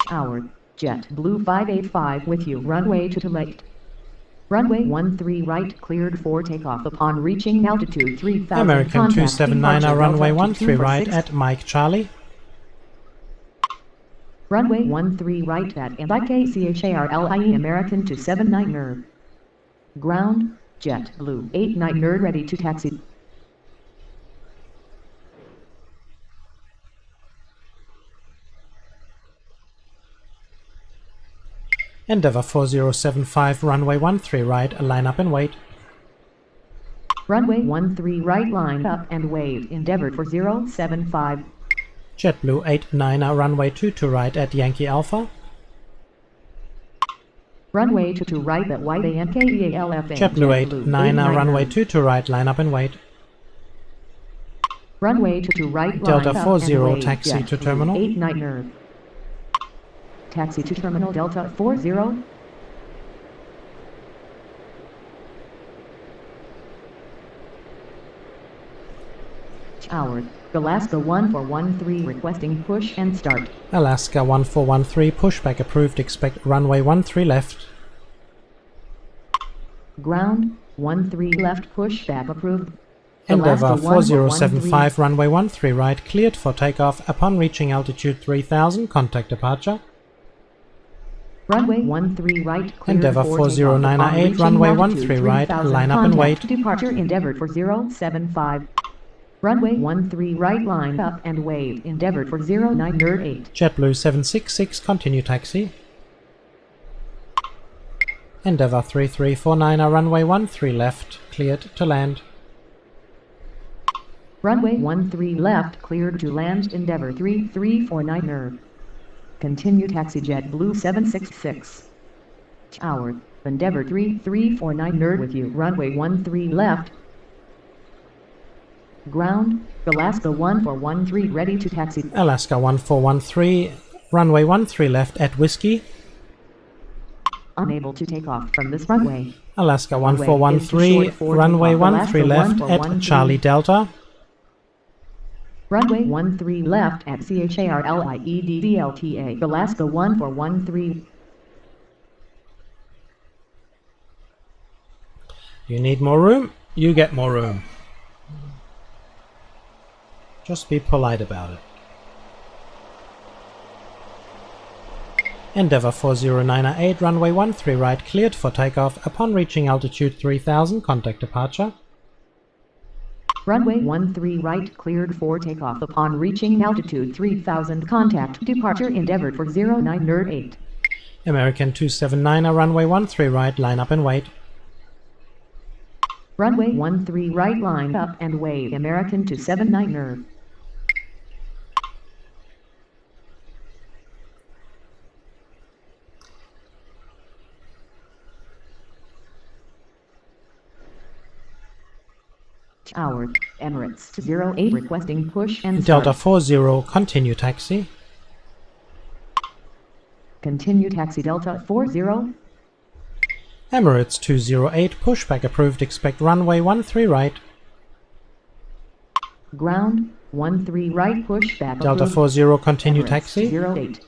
Tower, Jet Blue 585 with you, runway to left. Runway 13 right, cleared for takeoff. Upon reaching altitude 3000, American contact 279er, departure. runway Delta 13 right 2246. at Mike Charlie. Runway 13 right at MIKCHARLIE, American 279er. Ground, Jet Blue 89 nerd ready to taxi. Endeavour 4075, runway 13 right, line up and wait. Runway 13 right, line up and wait. Endeavour 4075. JetBlue 89er, runway 22 right at Yankee Alpha. Runway 22 right at YANKEALFA. JetBlue 89er, runway 22 right, line up and wait. Runway 22 right, Delta line up 40, and wait. taxi Jet to Blue terminal. 89er. Taxi to terminal, Delta 40. Tower, Alaska 1413 requesting push and start. Alaska 1413, pushback approved, expect runway 13 left. Ground, 13 left, pushback approved. Endeavour Alaska 4075, runway 13 right, cleared for takeoff. Upon reaching altitude 3000, contact departure. Runway 13 right, cleared Endeavour for takeoff. Upon 4098, reaching runway altitude 13 right, 3000, line up and contact wait. Departure, Endeavour 4075. Runway 13 right, line up and wait. Endeavour 09 nerd 8. JetBlue 766, continue taxi. Endeavour 3349, runway 13 left, cleared to land. Runway 13 left, cleared to land. Endeavour 3349er. Continue taxi, JetBlue 766. Tower, Endeavour 3349er with you. Runway 13 left. Ground, Alaska 1413 ready to taxi. Alaska 1413, runway 13 left at Whiskey. Unable to take off from this runway. Alaska Runway 1413, is too short for runway takeoff. 13 left Alaska at 1413. Charlie Delta. Runway 13 left at CHARLIEDDLTA. Alaska 1413. You need more room? You get more room. Just be polite about it. Endeavour 4098, runway 13 right, cleared for takeoff. Upon reaching altitude 3000, contact departure. Runway 13 right cleared for takeoff upon reaching altitude 3000. Contact departure endeavored for 09 nerd 8. American 279, runway 13 right, line up and wait. Runway 13 right, line up and wait. American 279 nerd. Tower, Emirates 208 requesting push and start. Delta 40, continue taxi. Continue taxi Delta 40. Emirates 208, pushback approved, expect runway 13 right. Ground 13 right, pushback Delta approved. 40, continue Emirates taxi. 208.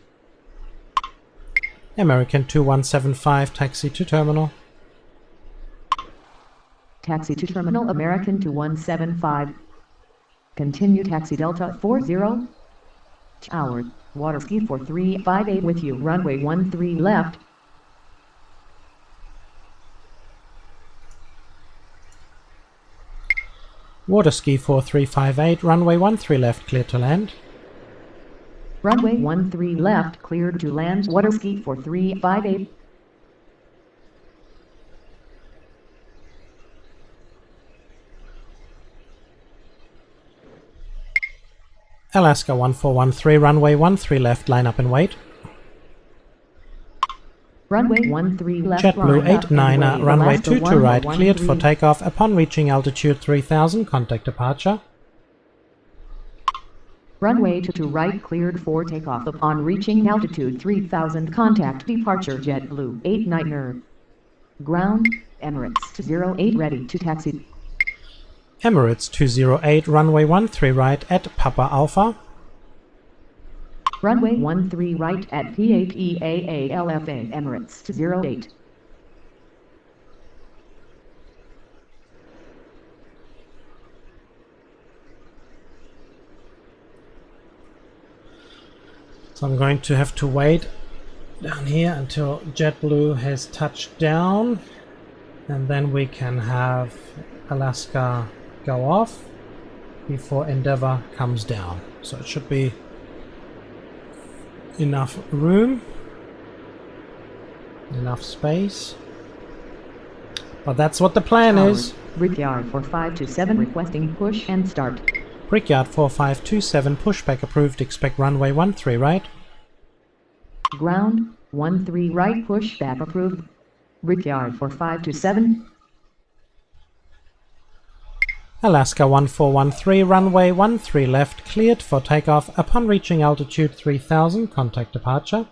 American 2175, taxi to terminal. Taxi to terminal American 2175. Continue taxi Delta 40. Tower, water ski 4358 with you, runway 13 left. Waterski 4358, runway 13 left, clear to land. Runway 13 left, cleared to land. Water ski 4358. Alaska 1413, runway 13 left, line up and wait. Runway 13 left, JetBlue line up and 89er, wait. runway Alaska 22 right, cleared for 1413. takeoff upon reaching altitude 3000, contact departure. Runway 22 right, cleared for takeoff upon reaching altitude 3000. Contact departure JetBlue 89er. Ground, Emirates 208 ready to taxi. Emirates 208, runway 13 right at Papa Alpha. Runway 13 right at PAPAALFA Emirates 208. So I'm going to have to wait down here until JetBlue has touched down, and then we can have Alaska go off before Endeavour comes down. So it should be enough room, enough space. But that's what the plan is. Brickyard 4527 requesting push and start. Brickyard 4527, pushback approved, expect runway 13 right. Ground 13 right, pushback approved. Brickyard 4527. Alaska 1413, runway 13 left, cleared for takeoff upon reaching altitude 3000, contact departure.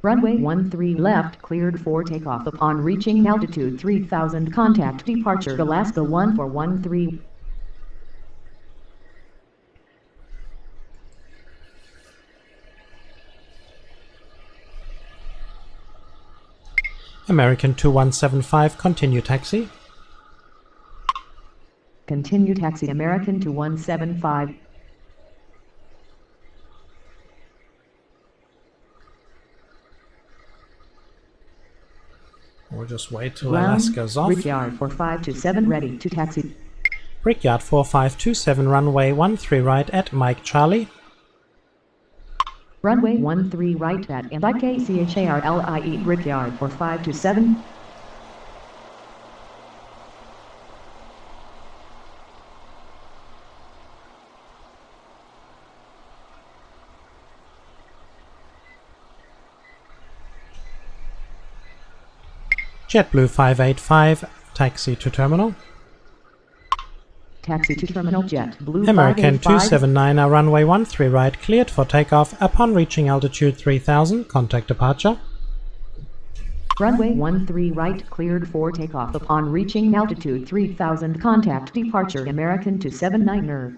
Runway 13 left, cleared for takeoff upon reaching altitude 3000. Contact departure Alaska 1413. American 2175, continue taxi. Continue taxi American 2175. We'll just wait till Ground, Alaska's off. Brickyard 4527 ready to taxi. Brickyard 4527, runway 13 right at Mike Charlie. Runway 13 right at MIKCHARLIE Brickyard 4527. JetBlue 585, taxi to terminal. Taxi to terminal JetBlue American 585. 279, runway 13 right, cleared for takeoff upon reaching altitude 3000, contact departure. Runway 13 right, cleared for takeoff upon reaching altitude 3000. Contact departure American 279er.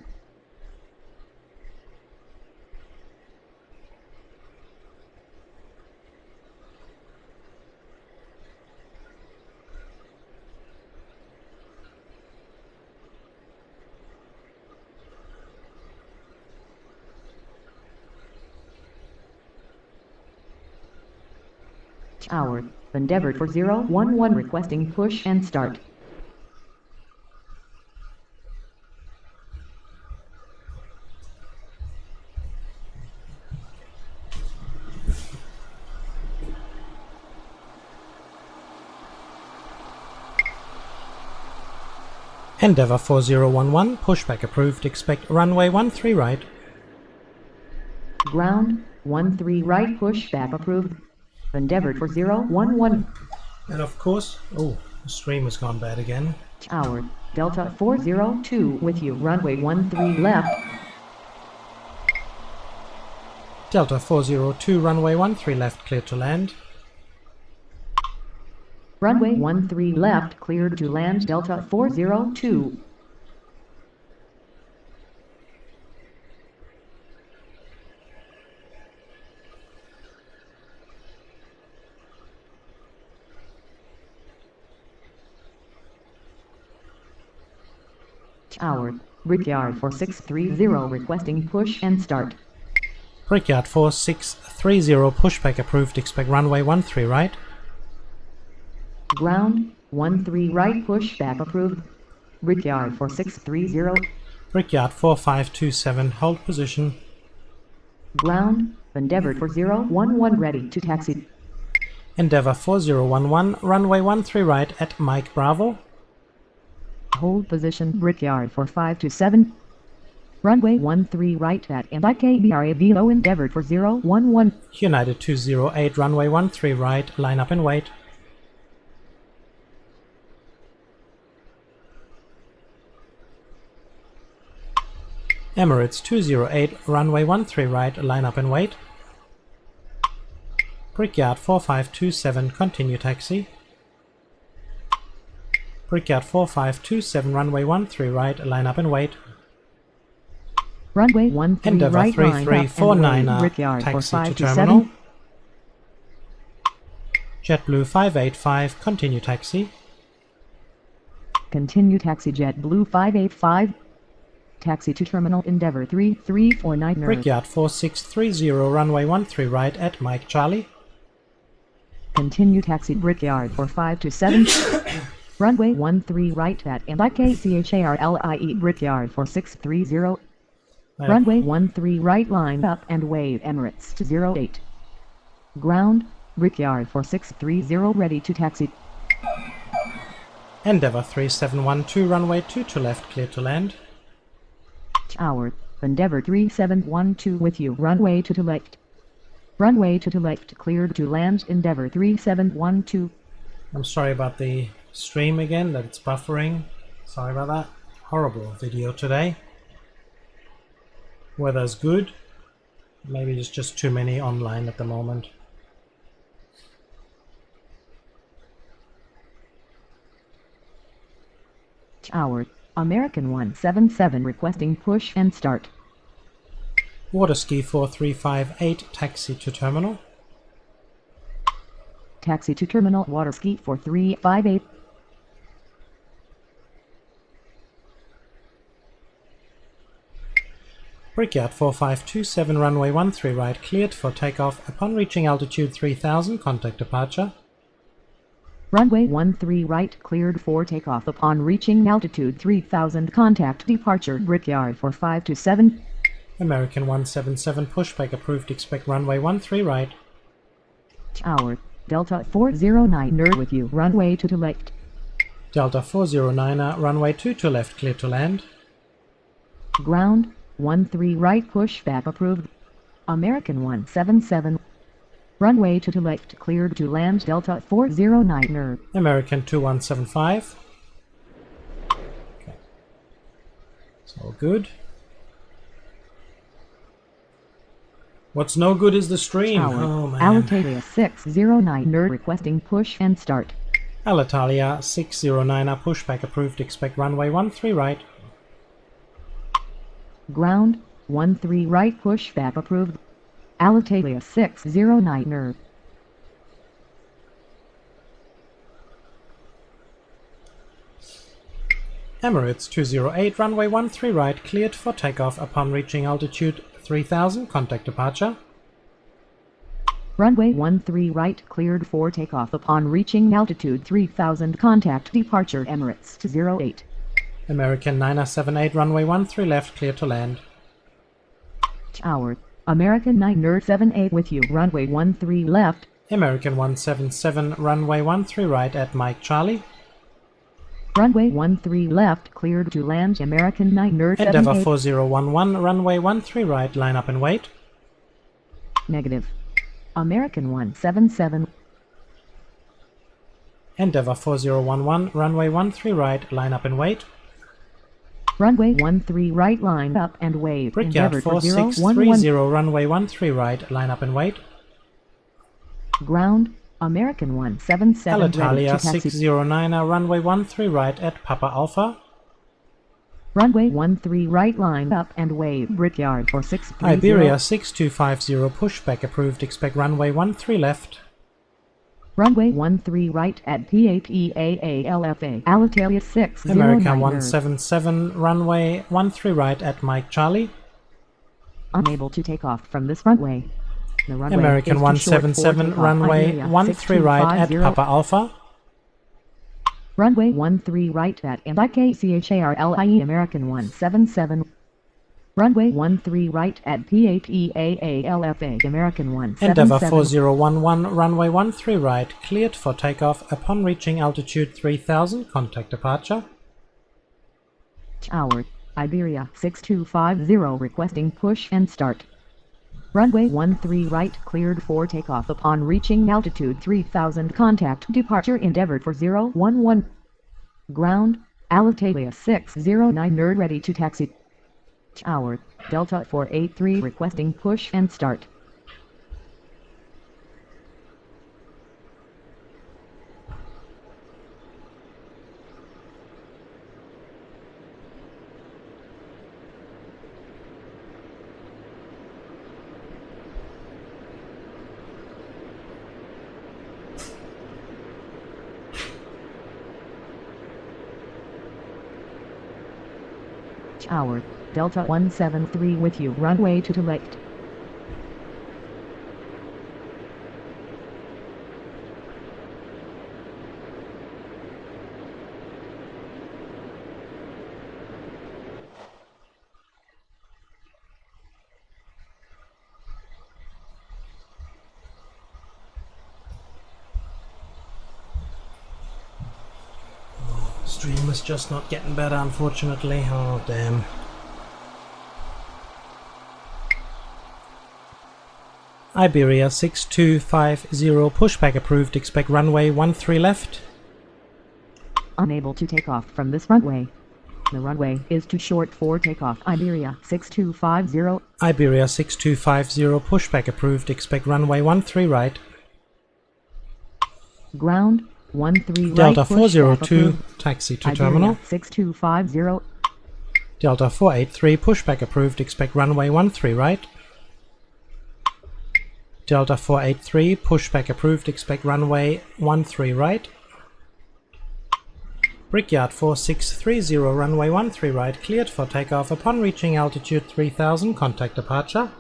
Tower, Endeavour for 011 requesting push and start. Endeavour 4011, pushback approved, expect runway 13 right. Ground 13 right, pushback approved. Endeavour for 011. And of course, oh, the stream has gone bad again. Tower, Delta 402 with you, runway 13 left. Delta 402, runway 13 left, clear to land. Runway 13 left, cleared to land, Delta 402. Tower, Brickyard 4630 requesting push and start. Brickyard 4630, pushback approved, expect runway 13 right. Ground 13 right, pushback approved. Brickyard 4630. Brickyard 4527, hold position. Ground, Endeavour for 011 ready to taxi. Endeavour 4011, runway 13 right at Mike Bravo. Hold position, Brickyard 4527. Runway 13 right at MIKBRA Velo, Endeavour for 011. United 208, runway 13 right, line up and wait. Emirates 208, runway 13 right, line up and wait. Brickyard 4527, continue taxi. Brickyard 4527, runway 13 right, line up and wait. Runway 13 Endeavour right, line up 3349, and wait. Brickyard taxi to 4527. terminal. JetBlue 585, continue taxi. Continue taxi, JetBlue 585. Taxi to terminal, Endeavour 3349. Brickyard 4630, runway 13 right at Mike Charlie. Continue taxi, Brickyard 4527. Runway 13 right at MIKCHARLIE, Brickyard 4630. Runway 13 right, line up and wave, Emirates 208. Ground, Brickyard 4630 ready to taxi. Endeavour 3712, runway 22 left, clear to land. Tower, Endeavour 3712 with you, runway 22 left. Runway 22 left, cleared to land, Endeavour 3712. I'm sorry about the stream again, that it's buffering. Sorry about that. Horrible video today. Weather's good. Maybe there's just too many online at the moment. Tower, American 177 requesting push and start. Waterski 4358, taxi to terminal. Taxi to terminal, Waterski 4358. Brickyard 4527, runway 13 right, cleared for takeoff. Upon reaching altitude 3000, contact departure. Runway 13 right, cleared for takeoff. Upon reaching altitude 3000, contact departure, Brickyard 4527. American 177, pushback approved, expect runway 13 right. Tower, Delta 409 with you, runway 22 left. Delta 409, runway 22 left, clear to land. Ground, 13 right, pushback approved. American 177. Runway 22 left, cleared to land, Delta 409. American 2175. Okay. It's all good. What's no good is the stream. Tower, Oh man. Alitalia 609 requesting push and start. Alitalia 609, pushback approved, expect runway 13 right. Ground, 13 right, pushback approved. Alitalia 609. Emirates 208, runway 13 right, cleared for takeoff. Upon reaching altitude 3000, contact departure. Runway 13 right, cleared for takeoff. Upon reaching altitude 3000, contact departure, Emirates 208. American 978, runway 13 left, clear to land. Tower, American 978 with you, runway 13 left. American 177, runway 13 right at Mike Charlie. Runway 13 left, cleared to land. American 9 Nerd Endeavour 78. 4011, runway 13 right, line up and wait. Negative. American 177. Endeavour 4011, runway 13 right, line up and wait. Runway 13 right, line up and wait. Brickyard Endeavour for 4630, 011. runway 13 right, line up and wait. Ground. American 177 ready Alitalia to taxi. 609, runway 13 right at Papa Alpha. Runway 13 right, line up and wait. Brickyard for 630. Iberia 6250, pushback approved, expect runway 13 left. Runway 13 right at PAPAALFA. Alitalia 609. America 177, runway 13 right at Mike Charlie. Unable to take off from this runway. The runway American is too short for 177, takeoff. runway Iberia 13 right at 6250. Papa Alpha. Runway 13 right at and IKCHARLIE. American 177. Runway 13 right at PAPAALFA. American 177. Endeavour 4011, runway 13 right, cleared for takeoff upon reaching altitude 3000, contact departure. Tower. Iberia 6250 requesting push and start. Runway 13 right, cleared for takeoff upon reaching altitude 3000, contact departure. Endeavour for 011. Ground. Alitalia 609 Nerd ready to taxi. Tower. Delta 483 requesting push and start. Tower. Delta 173 with you. Runway to left. Stream is just not getting better, unfortunately. Oh, damn. Iberia 6250, pushback approved, expect runway 13 left. Unable to take off from this runway. The runway is too short for takeoff. Iberia 6250. Iberia 6250, pushback approved, expect runway 13 right. Ground. 13 Delta right. 402, taxi to terminal. 6250. Delta 483, pushback approved, expect runway 13 right. Delta 483, pushback approved, expect runway 13 right. Brickyard 4630, runway 13 right, cleared for takeoff upon reaching altitude 3000, contact departure.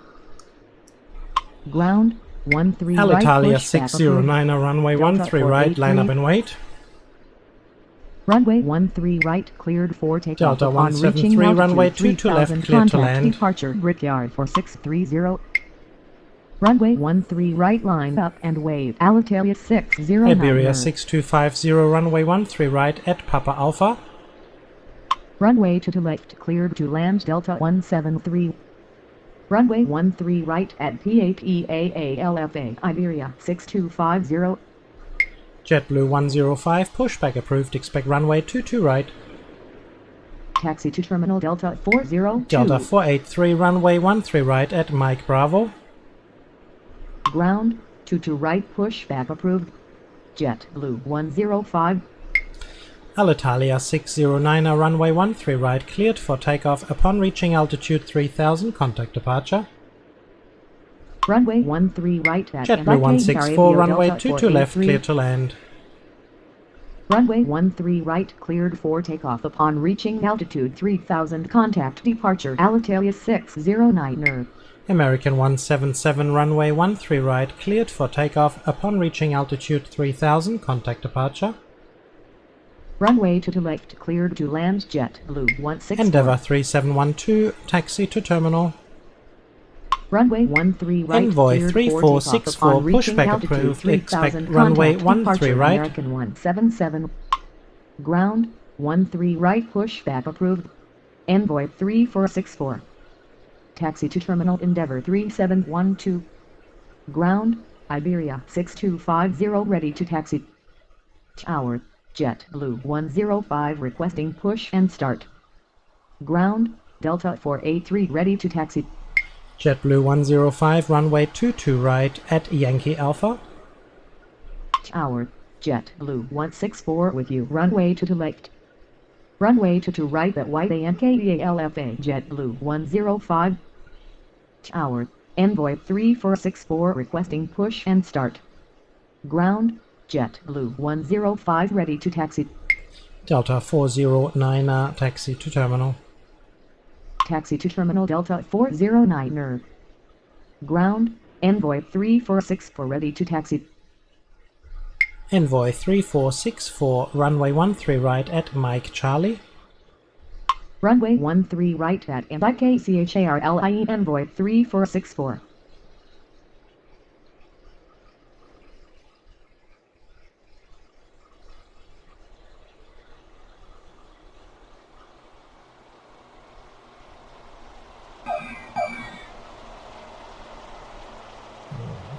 Ground. 13 right. Alitalia Pushback 609, approved. runway Delta 13 right, line up 483. and wait. Runway 13 right, cleared for takeoff Delta upon 173, reaching altitude runway 22 left, 3000, clear to contact land. departure. Brickyard 4630. Runway 13 right, line up and wave. Alitalia 609. Iberia Nerd. 6250, runway 13 right at Papa Alpha. Runway to left, cleared to land. Delta 173. Runway 13 right at PAPAALFA. Iberia 6250. JetBlue 105, pushback approved, expect runway 22 right. Taxi to terminal Delta 402. Delta 483, runway 13 right at Mike Bravo. Ground. 22 right, pushback approved. JetBlue 105. Alitalia 609, runway 13 right, cleared for takeoff upon reaching altitude 3000, contact departure. Runway 13 right at JetBlue 164, runway 22 left, clear to land. Runway 13 right, cleared for takeoff upon reaching altitude 3000, contact departure. Alitalia 609 Nerd. American 177, runway 13 right, cleared for takeoff upon reaching altitude 3000, contact departure. Runway to left, cleared to land. JetBlue 164. Endeavour 3712, taxi to terminal. Runway 13 right, Envoy cleared 3464, for takeoff upon reaching pushback altitude approved, expect 3000, runway contact 13 departure. right. American 177. Ground. 13 right pushback approved. Envoy 3464. Taxi to Terminal Endeavour 3712. Ground, Iberia 6250 ready to taxi. Tower, JetBlue 105 requesting push and start. Ground, Delta 483 ready to taxi. JetBlue 105, runway 22 right at Yankee Alpha. Tower, JetBlue 164 with you, runway to left. Runway to right at White Yankee Alpha, JetBlue 105. Tower, Envoy 3464 requesting push and start. Ground, JetBlue 105 ready to taxi. Delta 409, taxi to terminal. Taxi to Terminal Delta 409er. Ground, Envoy 3464 ready to taxi. Envoy 3464, runway 13 right at Mike Charlie. Runway 13 right at MIKCHARLIE Envoy 3464.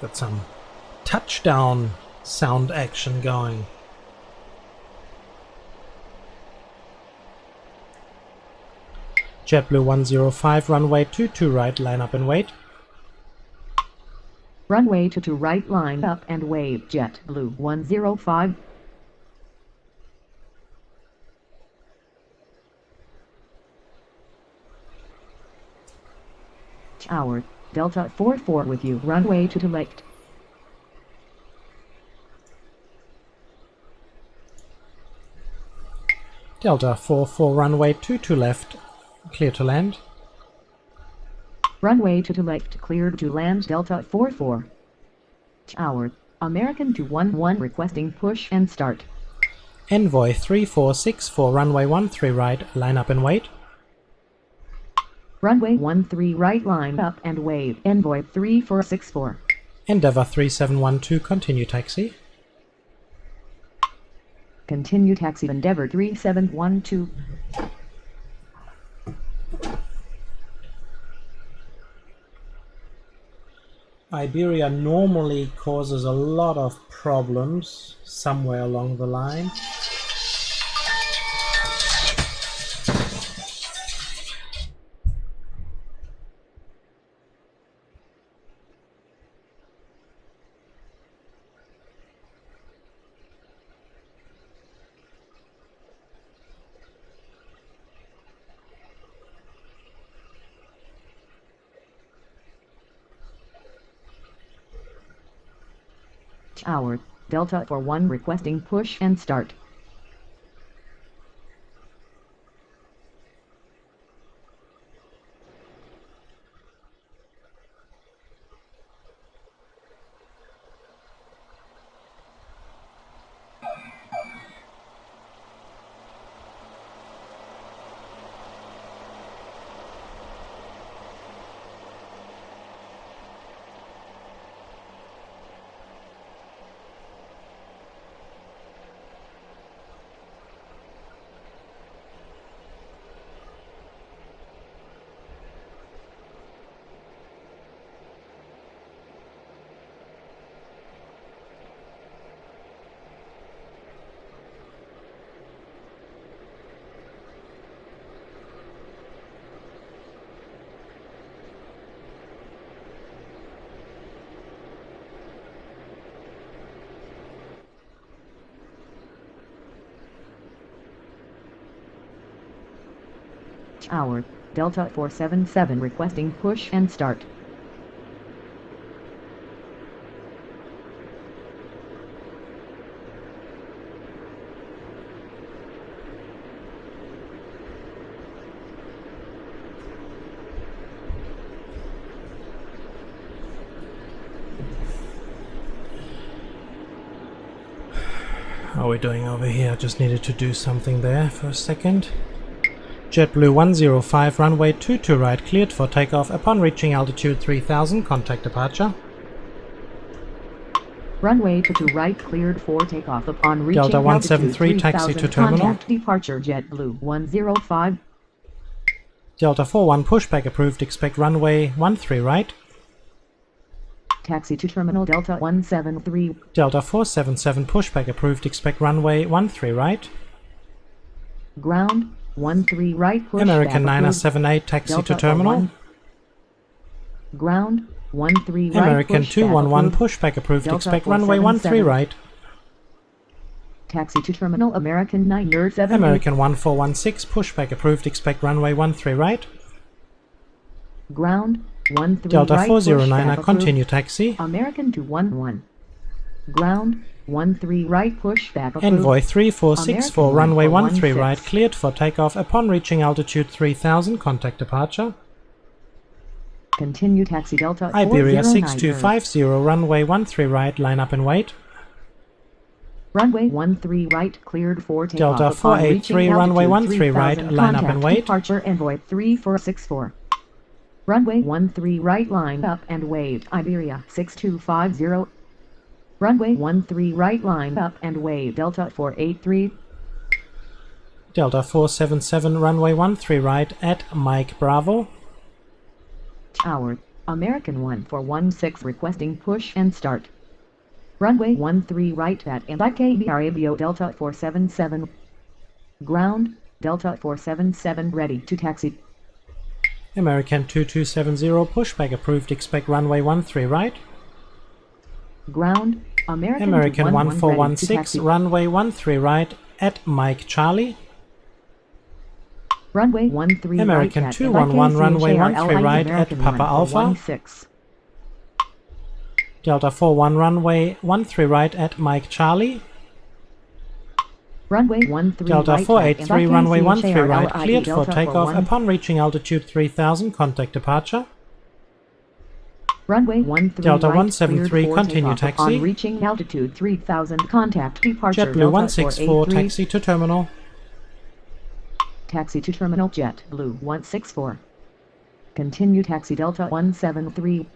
Got some touchdown sound action going. JetBlue 105, runway 22 right, line up and wait. Runway 22 right, line up and wait. JetBlue 105. Tower, Delta 44 with you, runway to left. Delta 44, runway 22 left, clear to land. Runway to left, cleared to land. Delta 44. Tower, American 211 requesting push and start. Envoy 3464, runway 13 right, line up and wait. Runway 13 right, line up and wait. Envoy 3464. Endeavour 3712, continue taxi. Continue taxi Endeavour 3712. Iberia normally causes a lot of problems somewhere along the line. Tower, Delta 41 requesting push and start. Tower, Delta 477 requesting push and start. How are we doing over here? I just needed to do something there for a second. JetBlue 105, runway 22 right, cleared for takeoff. Upon reaching altitude 3000, contact departure. Runway 22 right cleared for takeoff upon reaching Delta altitude 173 taxi 3000. to terminal. Contact departure JetBlue 105. Delta 41 pushback approved. Expect runway 13 right. Taxi to terminal Delta 173. Delta 477 pushback approved. Expect runway 13 right. Ground 13 right pushback American approved. 978 taxi Delta to terminal. 01. Ground 13 right American pushback 211 approved. pushback approved. Delta Expect runway 13 477. right. Taxi to terminal American 978. American 1416 pushback approved. Expect runway 13 right. Ground 13 Delta right 409 pushback continue approved. taxi. American 211. Ground 13 right pushback approved. Envoy 3464 American runway 13 1416. right cleared for takeoff upon reaching altitude 3000. Contact departure. Continue taxi Delta Iberia 409 6250 runway 13 right, line up and wait. Runway 13 right cleared for takeoff Delta upon 483 reaching runway altitude 13 right, 3000. line up Contact and wait. departure Envoy 3464. Runway 13 right line up and wait. Iberia 6250. Runway 13 right line up and wait. Delta 483. Delta 477 runway 13 right at Mike Bravo. Tower American 1416 requesting push and start. Runway 13 right at KJFK Delta 477. Ground Delta 477 ready to taxi. American 2270 pushback approved. Expect runway 13 right. Ground American 1416 runway 13 right at Mike Charlie. Runway 13 American right 211 runway 13 right at Papa Alpha. 16. Delta 41 runway 13 right at Mike Charlie. Runway 13 Delta right 483 at runway KJFK 13 right cleared for Delta takeoff 41. upon reaching altitude 3000. Contact departure. Runway 13 Delta right 173 cleared for continue takeoff taxi. upon reaching altitude 3000. Contact departure JetBlue Delta 164 483. taxi to terminal. Taxi to terminal JetBlue 164. Continue taxi Delta 173.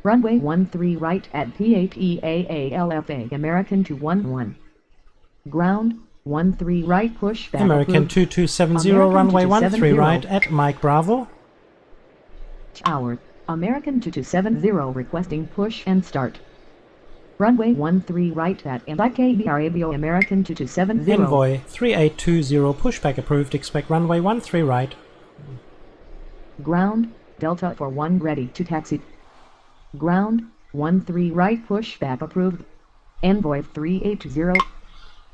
Runway 13 right at PAPAALFA American 211. Ground 13 right pushback American approved. 2270 American runway 13 2270. right at Mike Bravo. Tower American 2270 requesting push and start. Runway 13 right at KJFK American 2270. Envoy 3820 pushback approved. Expect runway 13 right. Ground Delta 41 ready to taxi. Ground 13 right pushback approved. Envoy 380.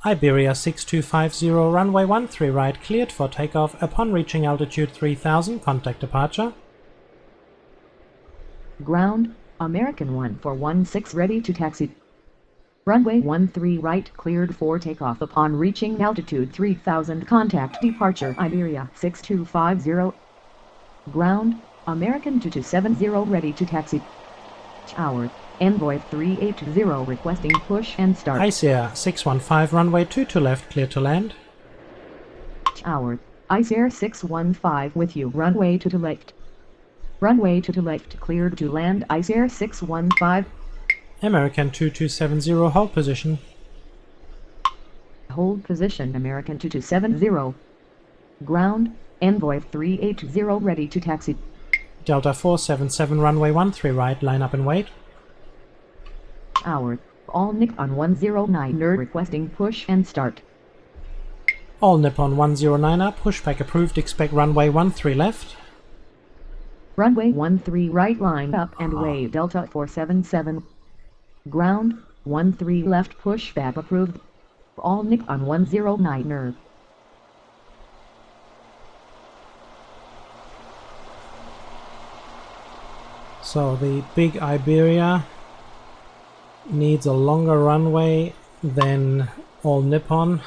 Iberia 6250 runway 13 right cleared for takeoff upon reaching altitude 3000. Contact departure. Ground American 1416 ready to taxi. Runway 13 right cleared for takeoff upon reaching altitude 3000. Contact departure Iberia 6250. Ground American 2270 ready to taxi. Tower Envoy 380 requesting push and start. ICAIR 615 runway 22 left clear to land. Tower ICAIR 615 with you. Runway to left. Runway to left cleared to land. ICAIR 615. American 2270 hold position. Hold position American 2270. Ground Envoy 380 ready to taxi. Delta 477 runway 13 right, line up and wait. Tower All Nippon 109 requesting push and start. All Nippon 109er pushback approved. Expect runway 13 left. Runway 13 right line up and wave Delta 477. Ground 13 left pushback approved. All Nippon 109er. So the big Iberia needs a longer runway than All Nippon.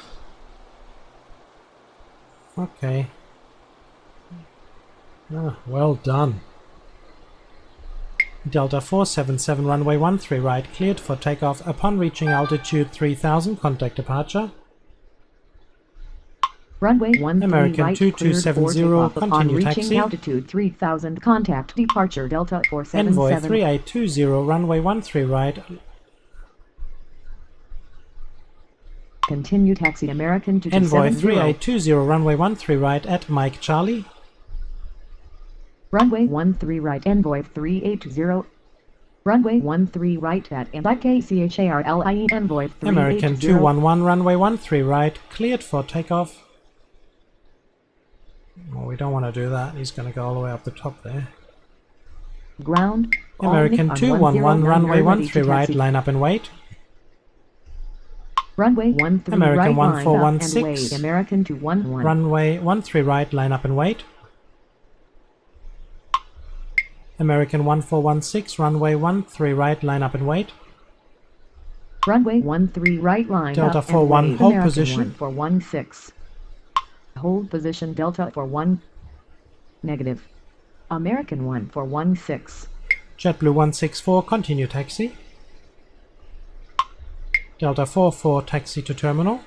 Okay. Well done. Delta 477 runway 13 right cleared for takeoff upon reaching altitude 3000. Contact departure. Runway 13 American right 2270 cleared for takeoff upon continue reaching taxi. altitude 3000. Contact departure Delta 477. Envoy 3820 runway 13 right Continue taxi American Envoy 2270. 3820, runway 13 right at Mike Charlie. Runway 13 right, Envoy 380. Runway 13 right at KJFK, Envoy 380. American 211, runway 13 right, cleared for takeoff. Well, we don't want to do that. He's going to go all the way up the top there. Ground. American 211, runway 13 right, line up and wait. Runway 13 American right, 1416. line up and wait. American 211. Runway 13 right, line up and wait. American 1416, runway 13 right, line up and wait. Runway 13 right, line Delta up 41, and wait. hold American position. 1416. Hold position Delta 41. Negative. American 1416. JetBlue 164, continue taxi. Delta 44, taxi to terminal.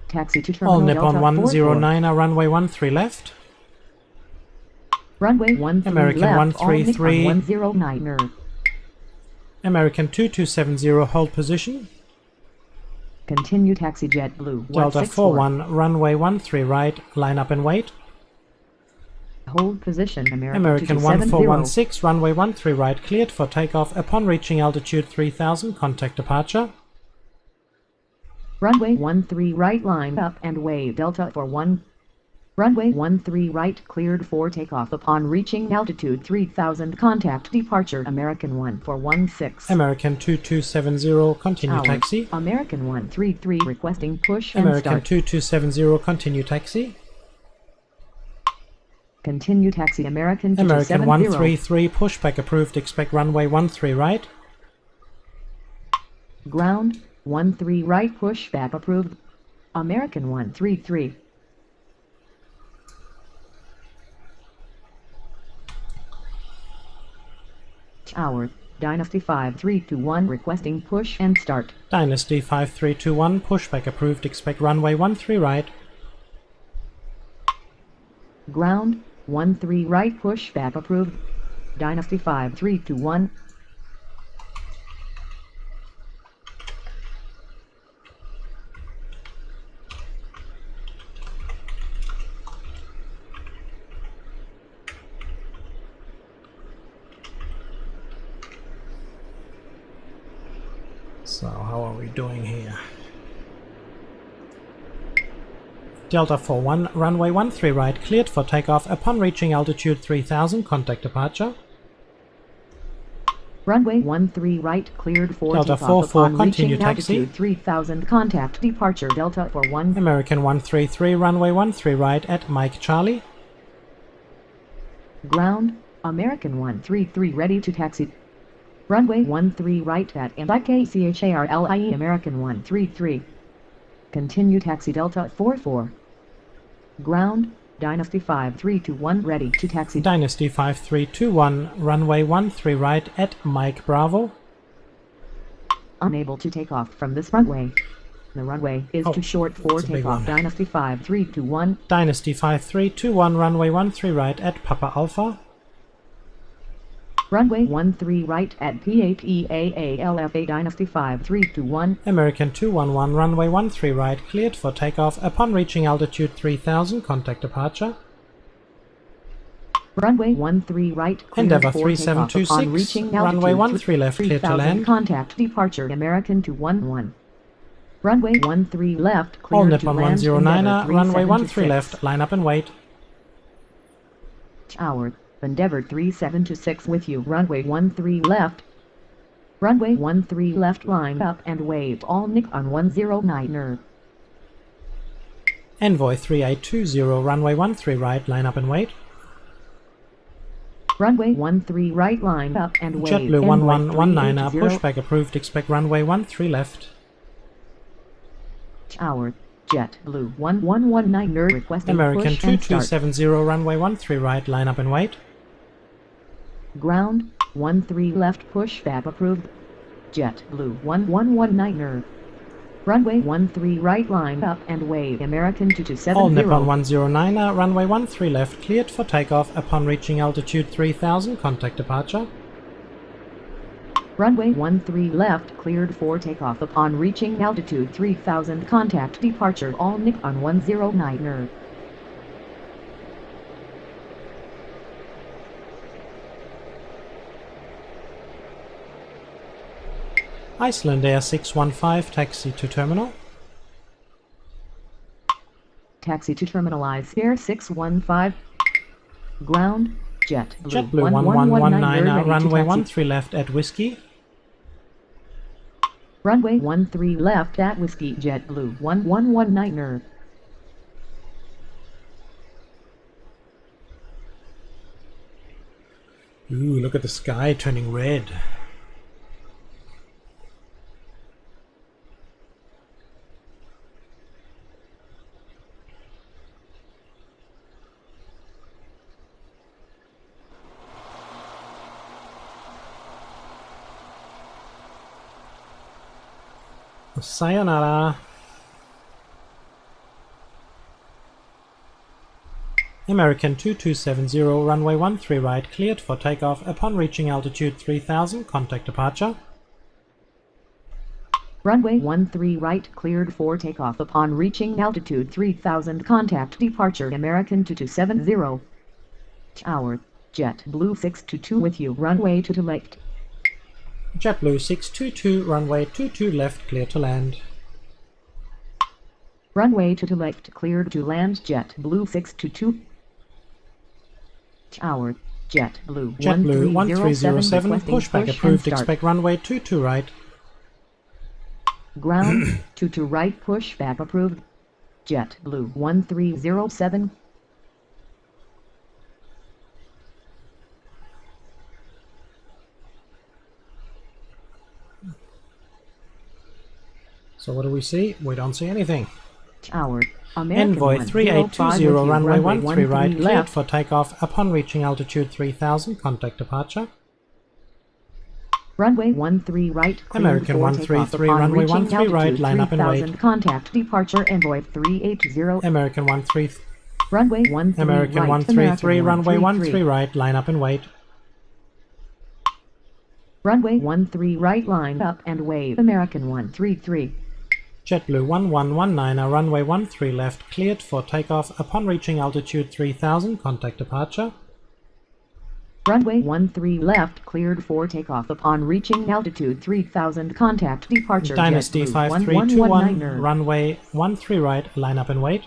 Taxi to terminal. All Nippon Delta 109, runway 13 left. Runway 13 American left. 133. All Nippon 109er. American 2270, hold position. Continue taxi JetBlue Delta 164. 41, runway 13 right, line up and wait. Hold position American 2270. 1416, runway 13 right, cleared for takeoff. Upon reaching altitude 3000, contact departure. Runway 13 right, line up and wait. Delta 41. Runway 13 right, cleared for takeoff. Upon reaching altitude 3000, contact departure. American 1416. American 2270, continue Hours. taxi. American 133 requesting push and American start. 2270, continue taxi. Continue taxi American American 2270. 133, pushback approved, expect runway 13 right. Ground 13 right, pushback approved. American 133. Tower, Dynasty 5321 requesting push and start. Dynasty 5321, pushback approved, expect runway 13 right. Ground 13 right, pushback approved. Dynasty 5321. So how are we doing here? Delta 41, runway 13 right, cleared for takeoff. Upon reaching altitude 3000, contact departure. Runway 13 right, cleared for Delta takeoff. 44, Upon continue reaching taxi. altitude 3000, contact departure. Delta 41. American 133, runway 13 right at Mike Charlie. Ground, American 133 ready to taxi. Runway 13 right at KJFK, American 133. Continue taxi Delta 44. Ground, Dynasty 5321 ready to taxi. Dynasty 5321, runway 13 right at Mike Bravo. Unable to take off from this runway. The runway is too short for that's a big takeoff. one. Dynasty 5321. Dynasty 5321, runway 13 right at Papa Alpha. Runway 13 right at PAPAALFA Dynasty 5321. American 211, runway 13 right, cleared for takeoff. Upon reaching altitude 3000, contact departure. Runway 13 right, cleared Endeavour for takeoff. 3726, Upon reaching runway altitude 13 left, cleared to 3000, land. contact departure American 211. Runway 13 left, All cleared to Nippon land. 109er, runway 13 3726. left, line up and wait. Tower, Endeavour 3726 with you. Runway 13 left. Runway 13 left, line up and wait. All Nippon 109er. Envoy 3820, runway 13 right, line up and wait. Runway 13 right, line up and wait. JetBlue Envoy 1119er, 380. pushback approved, expect runway 13 left. Tower, JetBlue 1119er requesting American push and start. 2270, runway 13 right, line up and wait. Ground, 13 left, pushback approved. JetBlue 1119er. Runway 13 right, line up and wait. American 2270. All Nippon 109er, runway 13 left, cleared for takeoff. Upon reaching altitude 3000, contact departure. Runway 13 left cleared for takeoff upon reaching altitude 3000. Contact departure all Nippon 109er. Iceland Air 615, taxi to terminal. Taxi to terminal Air 615. Ground, JetBlue, JetBlue 1119, runway 13 13 left at Whiskey. Runway 13 left at Whiskey, JetBlue 1119er. Ooh, look at the sky turning red. Sayonara. American 2270, runway 13 right, cleared for takeoff upon reaching altitude 3000, contact departure. Runway 13 right cleared for takeoff upon reaching altitude 3000. Contact departure American 2270. Tower, JetBlue 622 with you, runway 22 left. JetBlue 622, runway 22 left, clear to land. Runway 22 left cleared to land, JetBlue 622. Tower, JetBlue 1307, pushback approved, start. expect runway 22 right. Ground, 22 right, pushback approved. JetBlue 1307. So what do we see? We don't see anything. Tower, American Envoy 3820, runway 13 right, cleared left. for takeoff upon reaching altitude 3000, contact departure. Runway 13 right, cleared American for 133, takeoff upon runway reaching 13 right, altitude line up and 3000. wait. Contact departure Envoy 380. American 133, Runway 13 American right, 133, American runway 13 133. right, line up and wait. Runway 13 right, line up and wave. American 133. JetBlue 1119, runway 13 left, cleared for takeoff upon reaching altitude 3000, contact departure. Runway 13 left cleared for takeoff upon reaching altitude 3000. Contact departure Dynasty JetBlue 5321, 1119er. runway 13 right, line up and wait.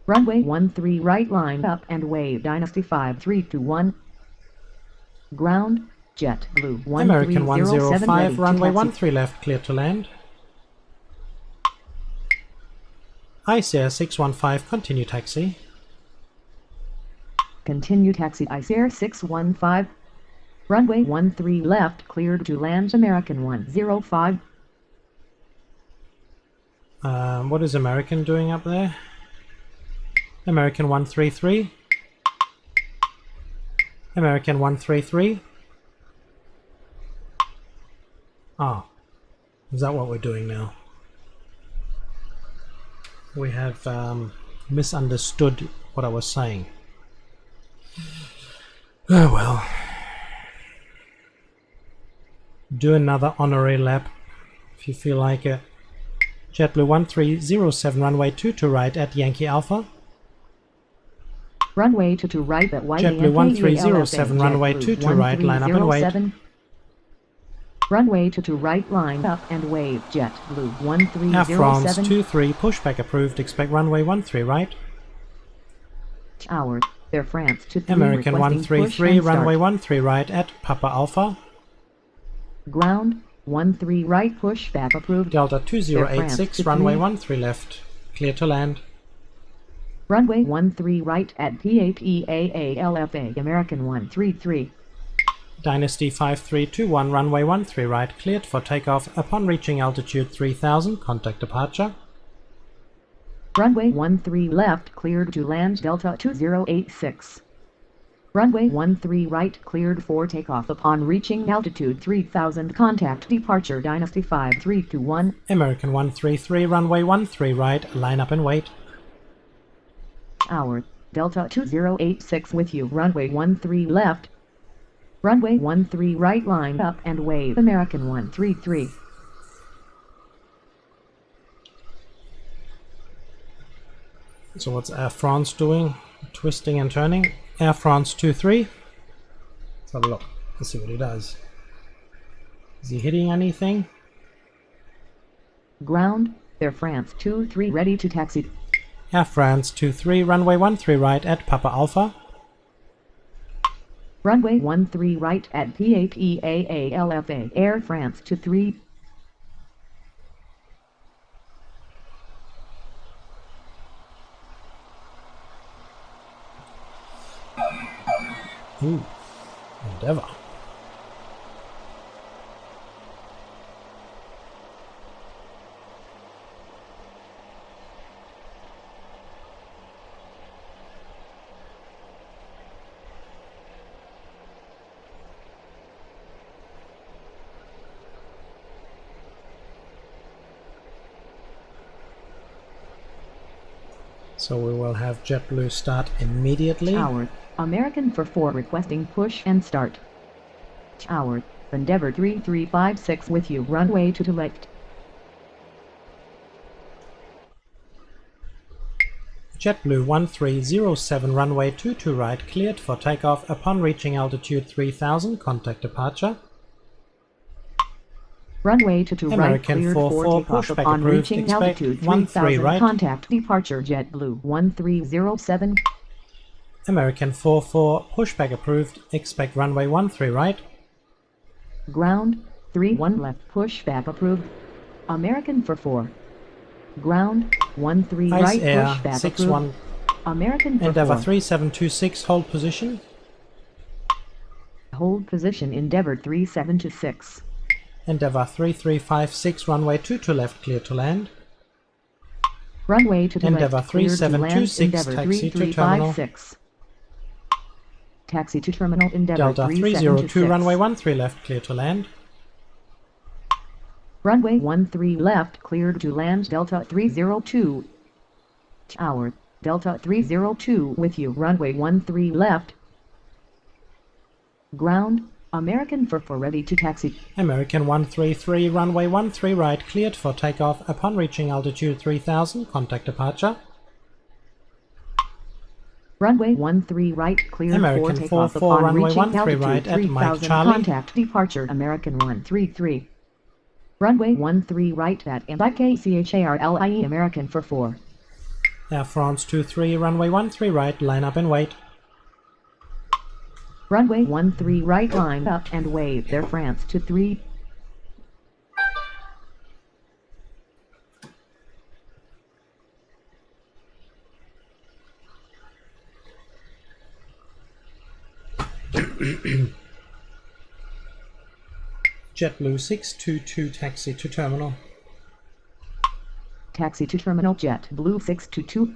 Runway 13 right, line up and wave. Dynasty 5321. Ground, JetBlue 1307. American 105, ready to runway taxi. 13 left, clear to land. Air 615, continue taxi. Continue taxi Air 615. Runway 13 left cleared to land. American 105. What is American doing up there? American 133. American 133. Ah, is that what we're doing now? We have misunderstood what I was saying. Oh well. Do another honorary lap if you feel like it. JetBlue 1307, runway 22 right at Yankee Alpha. Runway 22 right at White JetBlue 1307, runway 22 right, line up and wait. Runway 22 right, line up and wave. JetBlue Air France 1307. 23, pushback approved, expect runway 13 right. Tower, Air France 23 American requesting push 133, and start. runway 13 right at Papa Alpha. Ground, 13 right, pushback approved. Delta Air France 2086, 23. runway 13 left, clear to land. Runway 13 right at PAPAALFA. American 133. Dynasty 5321, runway 13 right, cleared for takeoff upon reaching altitude 3000, contact departure. Runway 13 left cleared to land. Delta 2086. Runway 13 right cleared for takeoff upon reaching altitude 3000. Contact departure Dynasty 5321. American 133, runway 13 right, line up and wait. Tower, Delta 2086 with you. Runway 13 left. Runway 13 right, line up and wave. American 133. So what's Air France doing? Twisting and turning. Air France 23. Let's have a look. Let's see what he does. Is he hitting anything? Ground, Air France 23 ready to taxi. Air France 23, runway 13 right at Papa Alpha. Runway 13 right at PAPAALFA. Air France 23. Ooh, Endeavour. So we will have JetBlue start immediately. Tower, American for 4 requesting push and start. Tower, Endeavour 3356 with you, runway to left. JetBlue 1307, runway 22 right, cleared for takeoff upon reaching altitude 3000, contact departure. Runway to right, American cleared 44, for takeoff pushback upon approved, reaching expect altitude 13 3000, right. contact departure. JetBlue 1307. American 44, pushback approved, expect runway 13 right. Ground, 31 left, pushback approved. American for 4. Ground, 13 Ice right, Air pushback 61, approved. American for Endeavour 4. 3726, hold position. Hold position, Endeavour 3726. Endeavour 3356, runway 22 left, clear to land. Runway to Endeavour left, cleared to land. 3726, Endeavour taxi to terminal. 3356. Taxi to terminal, Endeavour Delta 302, 3726. runway 13 left, clear to land. Runway 13 left, cleared to land. Delta 302. Tower, Delta 302 with you, runway 13 left. Ground, American for 4 ready to taxi. American 133, runway 13 right, cleared for takeoff upon reaching altitude 3000, contact departure. Runway 13 right, cleared American for takeoff 44, upon runway reaching 13 altitude right at Mike 3000, Charlie. contact departure. American 133. Runway 13 right at MIKCHARLIE. American for 4. Air France 23, runway 13 right, line up and wait. Runway 13 right, line up and wave. Air France 23. JetBlue 622, taxi to terminal. Taxi to terminal, JetBlue 622.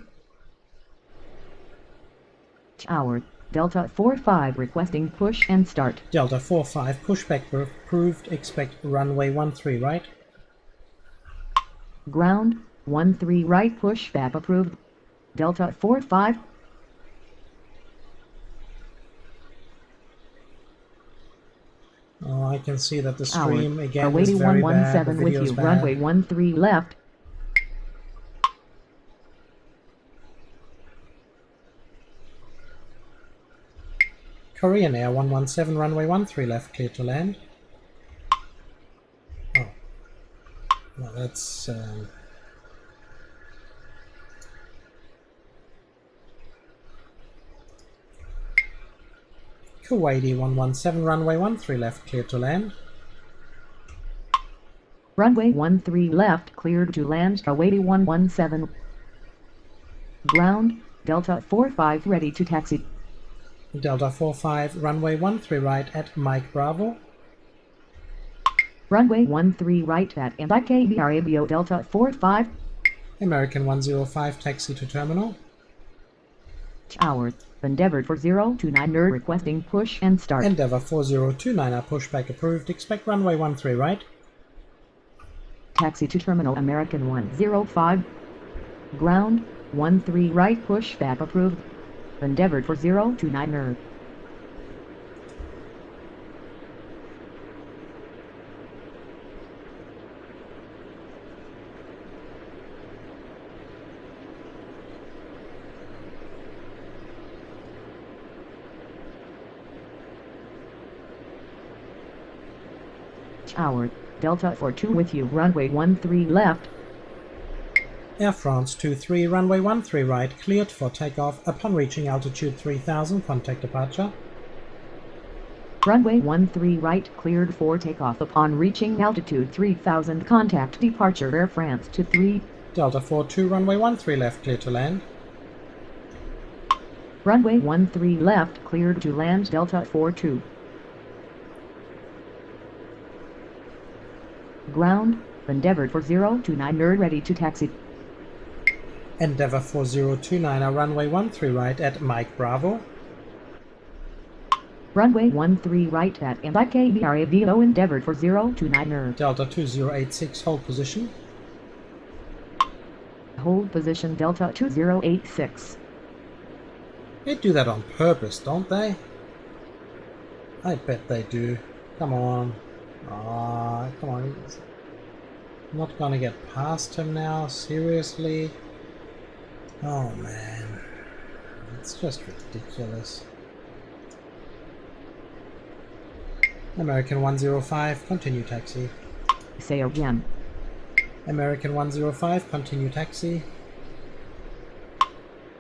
Tower, Delta 45 requesting push and start. Delta 45, pushback approved, expect runway 13 right. Ground, 13 right, pushback approved. Delta 45. Oh, I can see that the Tower, stream again is awaiting very bad, the 117 with video's you, bad. runway 13 left. Korean Air 117, runway 13 left, clear to land. Oh, no, that's Kuwaiti 117, runway 13 left, clear to land. Runway 13 left, cleared to land. Kuwaiti 117. Ground, Delta 45 ready to taxi. Delta 45, runway 13 right at Mike Bravo. Runway 13 right at MIKBRABO. Delta 45. American 105, taxi to terminal. Tower, Endeavour 4029 requesting push and start. Endeavour 4029, pushback approved, expect runway 13 right. Taxi to terminal, American 105. Ground, 13 right, pushback approved. Endeavour 4029. Tower, Delta 42 with you, runway 13 left. Air France 23, runway 13 right, cleared for takeoff. Upon reaching altitude 3000, contact departure. Runway 13 right, cleared for takeoff. Upon reaching altitude 3000, contact departure. Air France 23. Delta 42, runway 13 left, clear to land. Runway 13 left, cleared to land. Delta 42. Ground, Endeavour 4029, nerd ready to taxi. Endeavour 4029, runway 13 right at Mike Bravo. Runway 13 right at KBRA Velo Endeavour 4029, nerd. Delta 2086, hold position. Hold position Delta 2086. They do that on purpose, don't they? I bet they do. Come on. Ah, come on. I'm not gonna get past him now, seriously? Oh man. It's just ridiculous. American 105, continue taxi. Say again. American 105, continue taxi.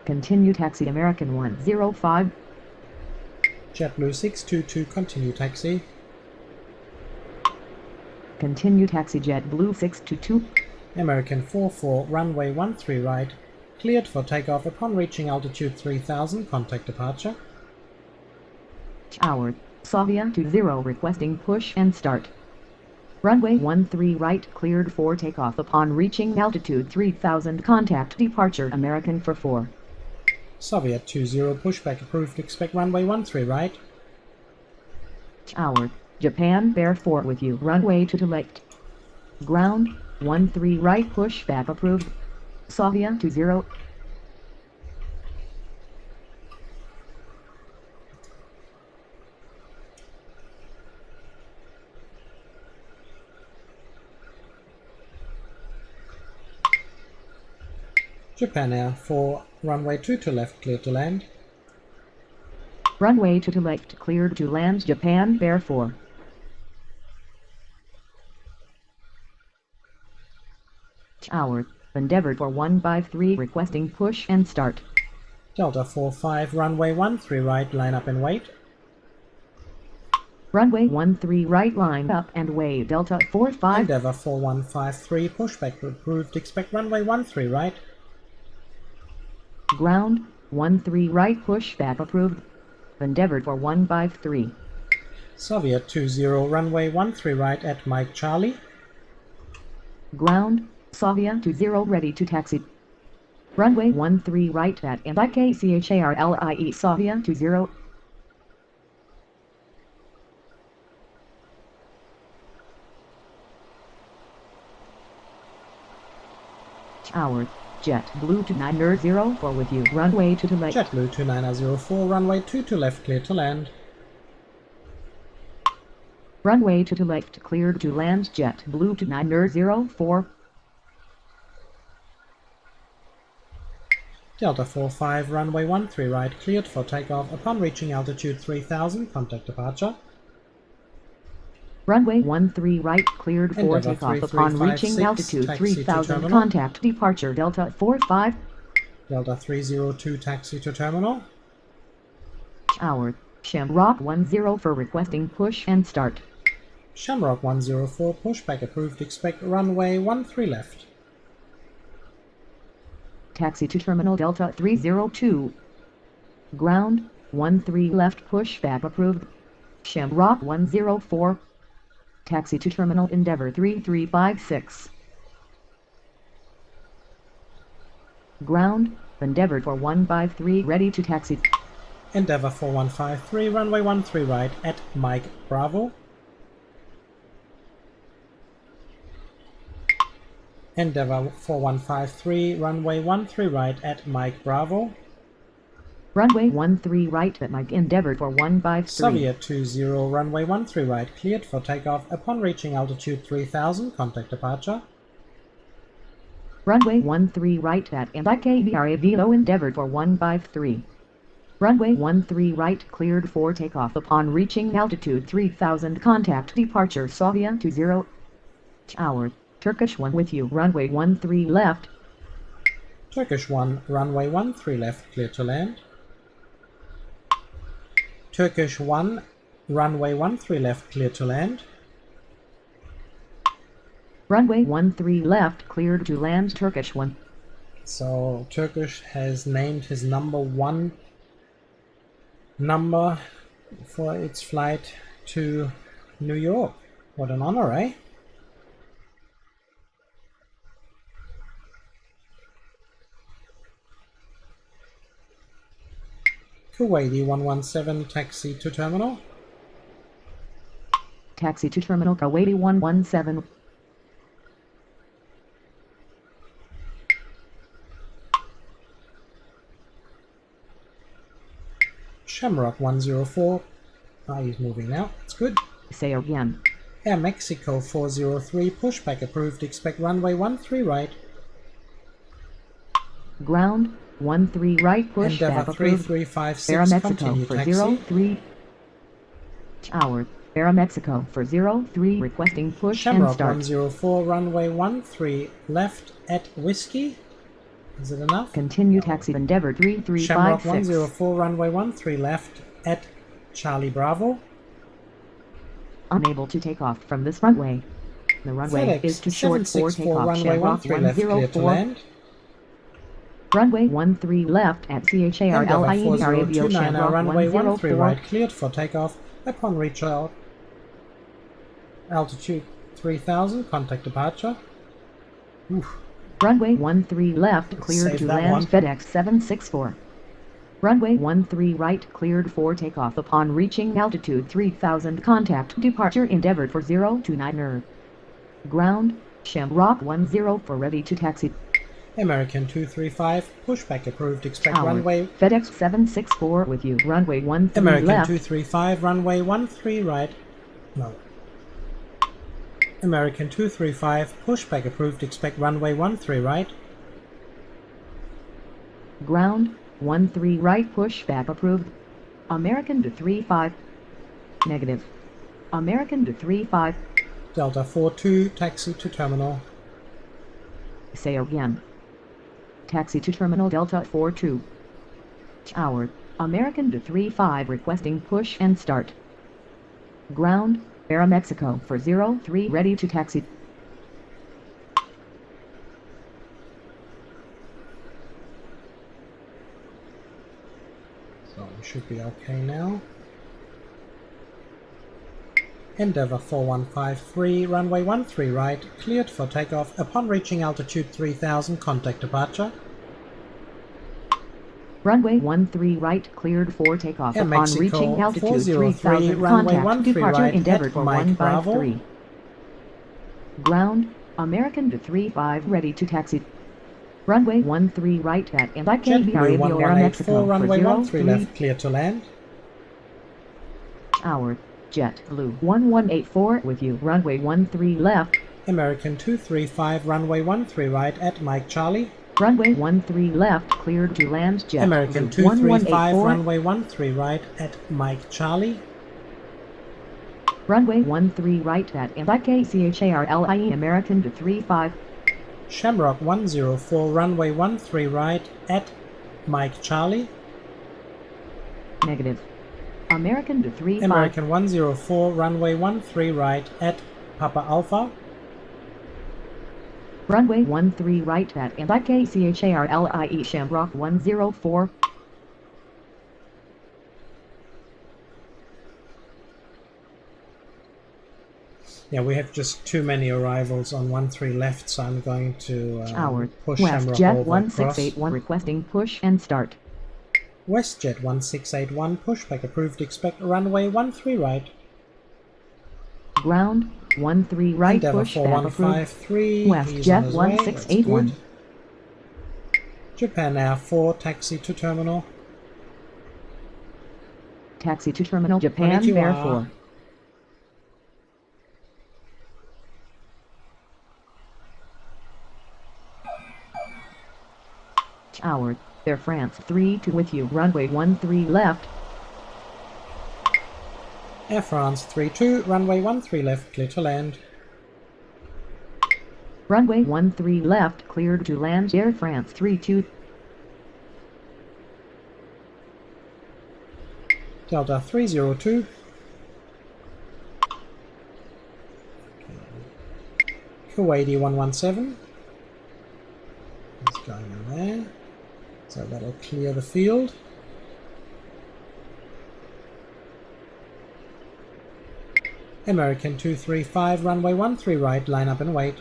Continue taxi American 105. JetBlue 622, continue taxi. Continue taxi JetBlue 622. American 44, runway 13 right, cleared for takeoff. Upon reaching altitude 3000, contact departure. Tower, Savia 20, requesting push and start. Runway 13 right, cleared for takeoff. Upon reaching altitude 3000, contact departure. American 44. Soviet 20, pushback approved. Expect runway 13 right. Tower, Japan Bear 4 with you. Runway to left. Ground, 13 right, pushback approved. Savia 20. Japan Air 4, runway 2 to left, clear to land. Runway to left, cleared to land. Japan Bear 4. Tower, Endeavour for 153, requesting push and start. Delta 45, runway 13 right, line up and wait. Runway 13 right, line up and wait. Delta 45. Endeavour 4153, pushback approved. Expect runway 13 right. Ground, 13 right, pushback approved. Endeavour for 153. Soviet 20, runway 13 right at Mike Charlie. Ground, Savia 20, ready to taxi. Runway 13 right at KCHARLIE Savia 20. Tower, JetBlue 2904 with you. Runway to left. JetBlue 2904, runway 2 to left, clear to land. Runway to left, cleared to land. JetBlue 2904. Delta 45, runway 13 right, cleared for takeoff. Upon reaching altitude 3000, contact departure. Runway 13 right, cleared for Endeavour takeoff. Upon reaching 3356, altitude taxi to 3000, terminal. contact departure. Delta 45. Delta 302, taxi to terminal. Tower, Shamrock 10 for requesting push and start. Shamrock 104, pushback approved. Expect runway 13 left. Taxi to terminal Delta 302. Ground, 13 left, pushback approved. Shamrock 104. Taxi to terminal Endeavour 3356. Ground, Endeavour for 153, ready to taxi. Endeavour 4153, runway 13 right at Mike Bravo. Endeavour 4153, runway 13 right at Mike Bravo. Runway 13 right at Mike Endeavour for 153. Soviet 20, runway 13 right, cleared for takeoff. Upon reaching altitude 3000, contact departure. Runway 13 right at KBRA Velo Endeavour for 153. Runway 13 right cleared for takeoff upon reaching altitude 3000. Contact departure Sofia 20 hours. Turkish 1 with you. Runway 13 left. Turkish 1, runway 13 left, clear to land. Turkish 1, runway 13 left, clear to land. Runway 13 left cleared to land. Turkish 1. So Turkish has named his number 1 number for its flight to New York. What an honor, eh? Kuwaiti 117, taxi to terminal. Taxi to terminal Kuwaiti 117. Shamrock 104. He's moving now. It's good. Say again. Air Mexico 403, pushback approved. Expect runway 13 right. Ground 13 right push Endeavour back approved. 3356, Aeromexico continue for taxi. 03 hours. Aeromexico for 03 requesting push and Shamrock start. 104, runway 13 left at Whiskey. Is it enough? Continue taxi Endeavour Shamrock 3356. 104, runway 13 left at Charlie Bravo. Unable to take off from this runway. The runway FedEx is too short for 764, takeoff. runway Shamrock 13 left, clear to 104. land. Runway 13 left at Endeavour CHARLIE 4029, Shamrock runway 13 104. right, cleared for takeoff. Upon reach altitude 3000, contact departure. Oof. Runway 13 left cleared Save to that land. one. FedEx 764. Runway 13 right cleared for takeoff upon reaching altitude 3000. Contact departure Endeavour for 029er. Ground Shamrock 10 for ready to taxi. American 235, pushback approved. Expect Tower. runway. FedEx 764 with you. Runway 13 American left. 235, runway 13 right. No. American 235, pushback approved. Expect runway 13 right. Ground 13 right pushback approved. American to 35. Negative. American to 35. Delta 42, taxi to terminal. Say again. Taxi to terminal Delta 42. Tower. American to 35 requesting push and start. Ground Aeromexico for 03 ready to taxi. So we should be okay now. Endeavour 4153, runway 13 right, cleared for takeoff. Upon reaching altitude 3000, contact departure. Runway 13 right cleared for takeoff Air upon Mexico reaching altitude 403, 3000. runway Contact 13 departure right Endeavour at for Mike Bravo. 153. Ground American to 35 ready to taxi. Runway 13 right at and JetBlue Aeromexico 1184, for runway 13 03 left, clear to land. Tower. JetBlue 1184 with you. Runway 13 left. American 235, runway 13 right at Mike Charlie. Runway 13 left cleared to land. JetBlue American 235, 1184. runway 13 right at Mike Charlie. Runway 13 right at and IKCHARLIE American to 35. Shamrock 104, runway 13 right at Mike Charlie. Negative. American to 35. American 104, runway 13 right at Papa Alpha. Runway 13 right at and IKCHARLIE Shamrock 104. Yeah, we have just too many arrivals on 13 left, so I'm going to push Shamrock WestJet over 1681 requesting push and start. WestJet 1681, pushback approved. Expect runway 13 right. Ground 13 right Endeavour push back approved. 4153, WestJet 1681. Japan Air 4, taxi to terminal. Taxi to terminal Japan Konnichiwa. Bear 4. Tower, Air France 32 with you, runway 13 left. Air France 32, runway 13 left, clear to land. Runway 13 left, cleared to land. Air France 32. Delta 302. Kuwaiti 117. It's going in there. So that'll clear the field. American 235, runway 13 right, line up and wait.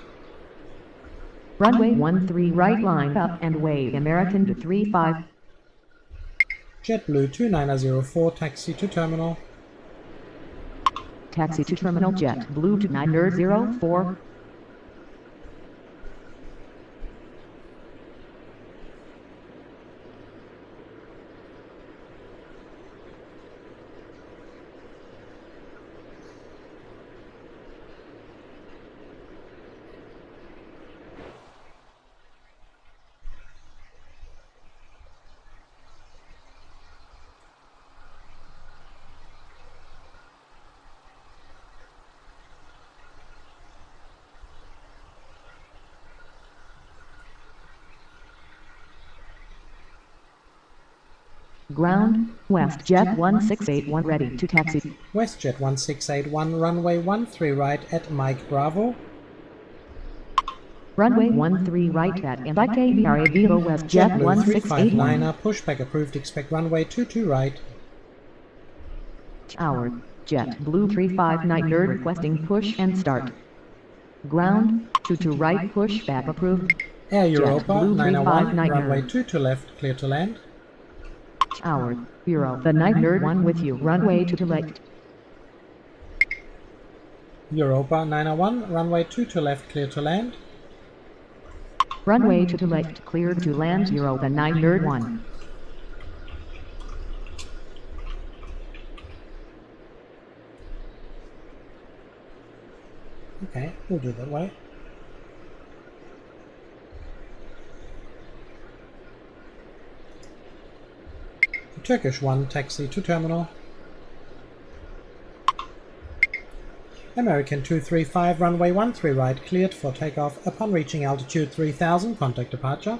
Runway 13 right, line up and wait. American 235. JetBlue 2904, taxi to terminal. Taxi to terminal, JetBlue 2904. Ground, WestJet 1681 ready to taxi. WestJet 1681, runway 13 right at Mike Bravo. Runway 13 right at MIKBRA Vivo WestJet JetBlue 359, 1681. pushback approved, expect runway 22 right. Tower, JetBlue 359 requesting push and start. Ground, 22 right, pushback approved. Air Europa JetBlue 901, 359 runway 22 left, clear to land. Tower, Euro, the night nerd 1 with you, runway 22 left. Europa 901, runway 22 left, clear to land. Runway 22 left, cleared to land. Euro, the night nerd 1. Okay, we'll do that way. Turkish 1, taxi to terminal. American 235, runway 13 right, cleared for takeoff. Upon reaching altitude 3000, contact departure.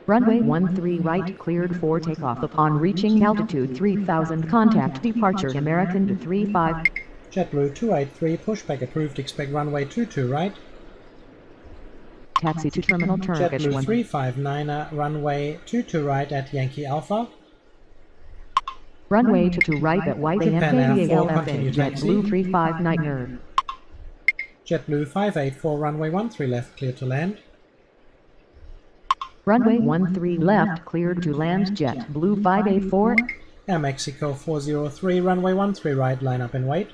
Runway 13 right, cleared for takeoff. Upon reaching altitude 3000, contact departure. American 235. JetBlue 283, pushback approved, expect runway 22 right. Taxi to terminal, Turkish JetBlue 1. 359, runway 22 right at Yankee Alpha. Runway 22 right at White Japan Air 4, AFK continue taxi. JetBlue 359 nerd. JetBlue 584, runway 13 left, clear to land. Runway 13 left, cleared to land. JetBlue 584. Air Mexico 403, runway 13 right, line up and wait.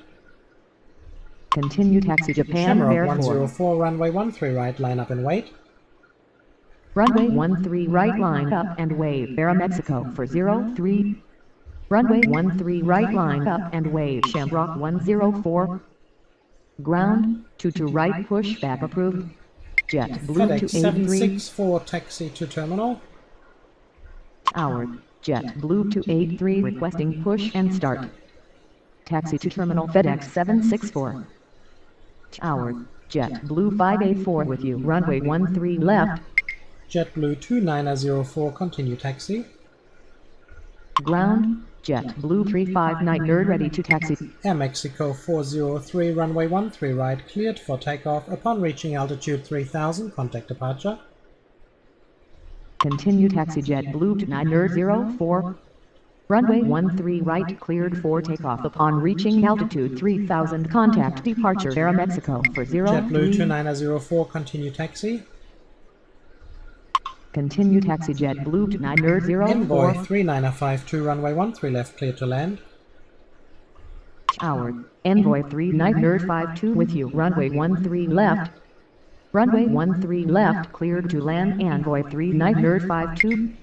Continue taxi Japan Shamrock Air 4. 104, runway 13 right, line up and wait. Runway 13 right, line up and wave. Air Mexico for 03. Runway 13 right, line up and wave. Shamrock 104. Ground, 22 right, pushback approved. JetBlue FedEx 283. 764, taxi to terminal. Tower, JetBlue 283 requesting push and start. Taxi to terminal, FedEx 764. Tower, JetBlue 584 with you, runway 13 left. JetBlue 2904, continue taxi. Ground, JetBlue 359 nerd ready to taxi. Air Mexico 403, runway 13 right, cleared for takeoff. Upon reaching altitude 3000, contact departure. Continue taxi JetBlue to 904. Runway 13 right, cleared for takeoff. Upon reaching altitude 3000, contact departure. Air Mexico for 03. JetBlue 2904, continue taxi. Continue taxi JetBlue to 904. Envoy 3952, runway 13 left, clear to land. Tower, Envoy 3952 with you, runway 13 left. Runway 13 left, cleared to land. Envoy 3952.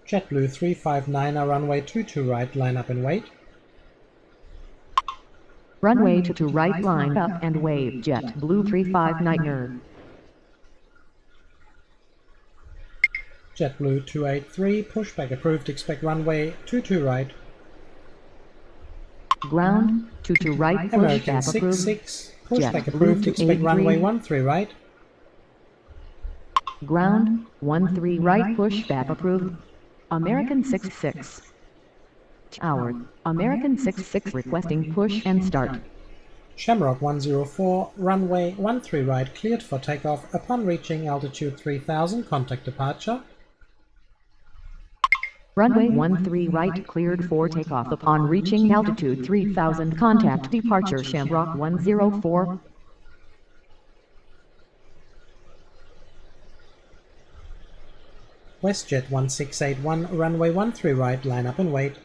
JetBlue 359, runway 22 right, line up and wait. Runway 22 right, line up and wave. JetBlue 359 nerd. JetBlue 283, pushback approved, expect runway 22 right. Ground, 22 right, American pushback approved. 66, pushback JetBlue approved, expect 283. runway 13 right. Ground, 13 right, pushback approved. American 66. Tower, American 66 requesting push and start. Shamrock 104, runway 13 right, cleared for takeoff. Upon reaching altitude 3000, contact departure. Runway 13 right, cleared for takeoff. Upon reaching altitude 3000, contact departure. Shamrock 104. WestJet 1681, runway 13 right, line up and wait.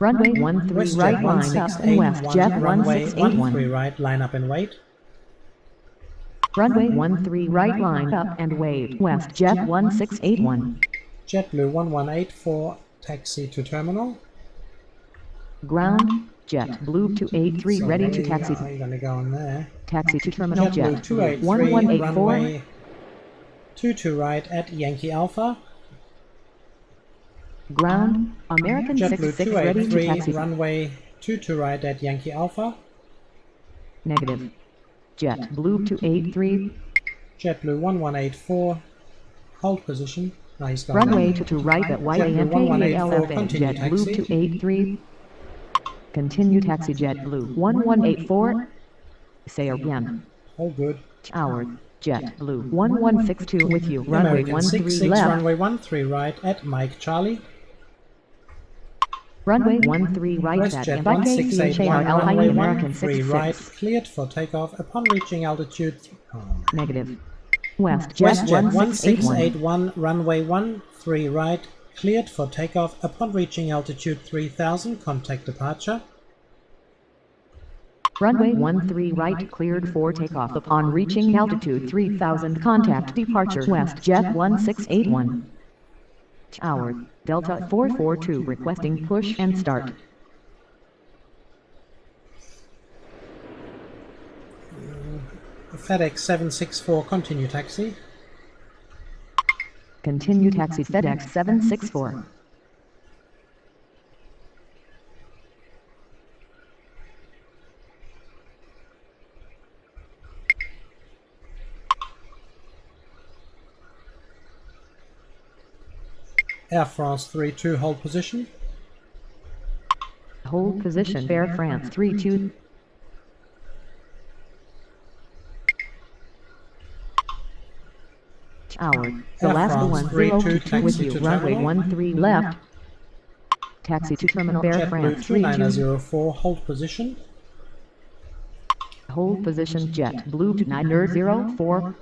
Runway 13 WestJet right, line up and WestJet runway 13 1681. right, line up and wait. Runway 13 right, line up and wait. WestJet 1681. JetBlue 1184, taxi to terminal. Ground, JetBlue 283 ready to taxi. You're gonna go in there. Taxi to terminal. JetBlue JetBlue 283, 1184. runway 22 right at Yankee Alpha. Ground, American JetBlue 66 ready to 283, taxi. runway 22 right at Yankee Alpha. Negative. JetBlue 283. JetBlue 1184, hold position. No, he's gone Runway there. 22 right at JetBlue 1184, continue JetBlue taxi. 283. Continue taxi. JetBlue 1184. Say again. All good. Tower, JetBlue 1162 with you. Runway American 13 66, left. runway 13 right at Mike Charlie. Runway 13 right at WestJet and by 1681, KJFK runway American 13 right, 66. cleared for takeoff upon reaching altitude. Negative. WestJet WestJet 1681. 1681, runway 13 right, cleared for takeoff upon reaching altitude 3000, contact departure. Runway 13 right, cleared for takeoff. Upon reaching altitude 3000, contact departure. WestJet 1681. Tower, Delta 442 requesting push and start. FedEx 764, continue taxi. Continue taxi. FedEx 764. Air France 32, hold position. Hold position. Air France 32. Tower, the Air last France one 32, 02 taxi with to you. Runway terminal. 13 left. Taxi to terminal. Air JetBlue France 32. 2904, hold position. Hold position. JetBlue 2904.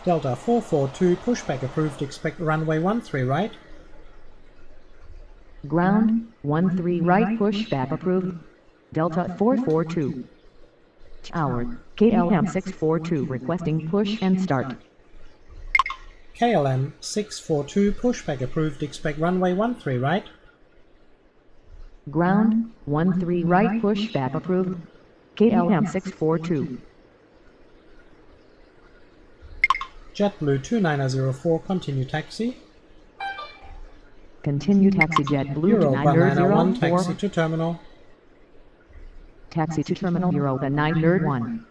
Delta 442, pushback approved, expect runway 13 right. Ground, 13 right, pushback approved. Delta 442. Tower, KLM 642 requesting push and start. KLM 642, pushback approved, expect runway 13 right. Ground, 13 right, pushback approved. KLM 642. JetBlue 2904, continue taxi. Continue taxi. JetBlue Euro Banana 1, 2904. taxi to terminal. Taxi to terminal. Euro the 901.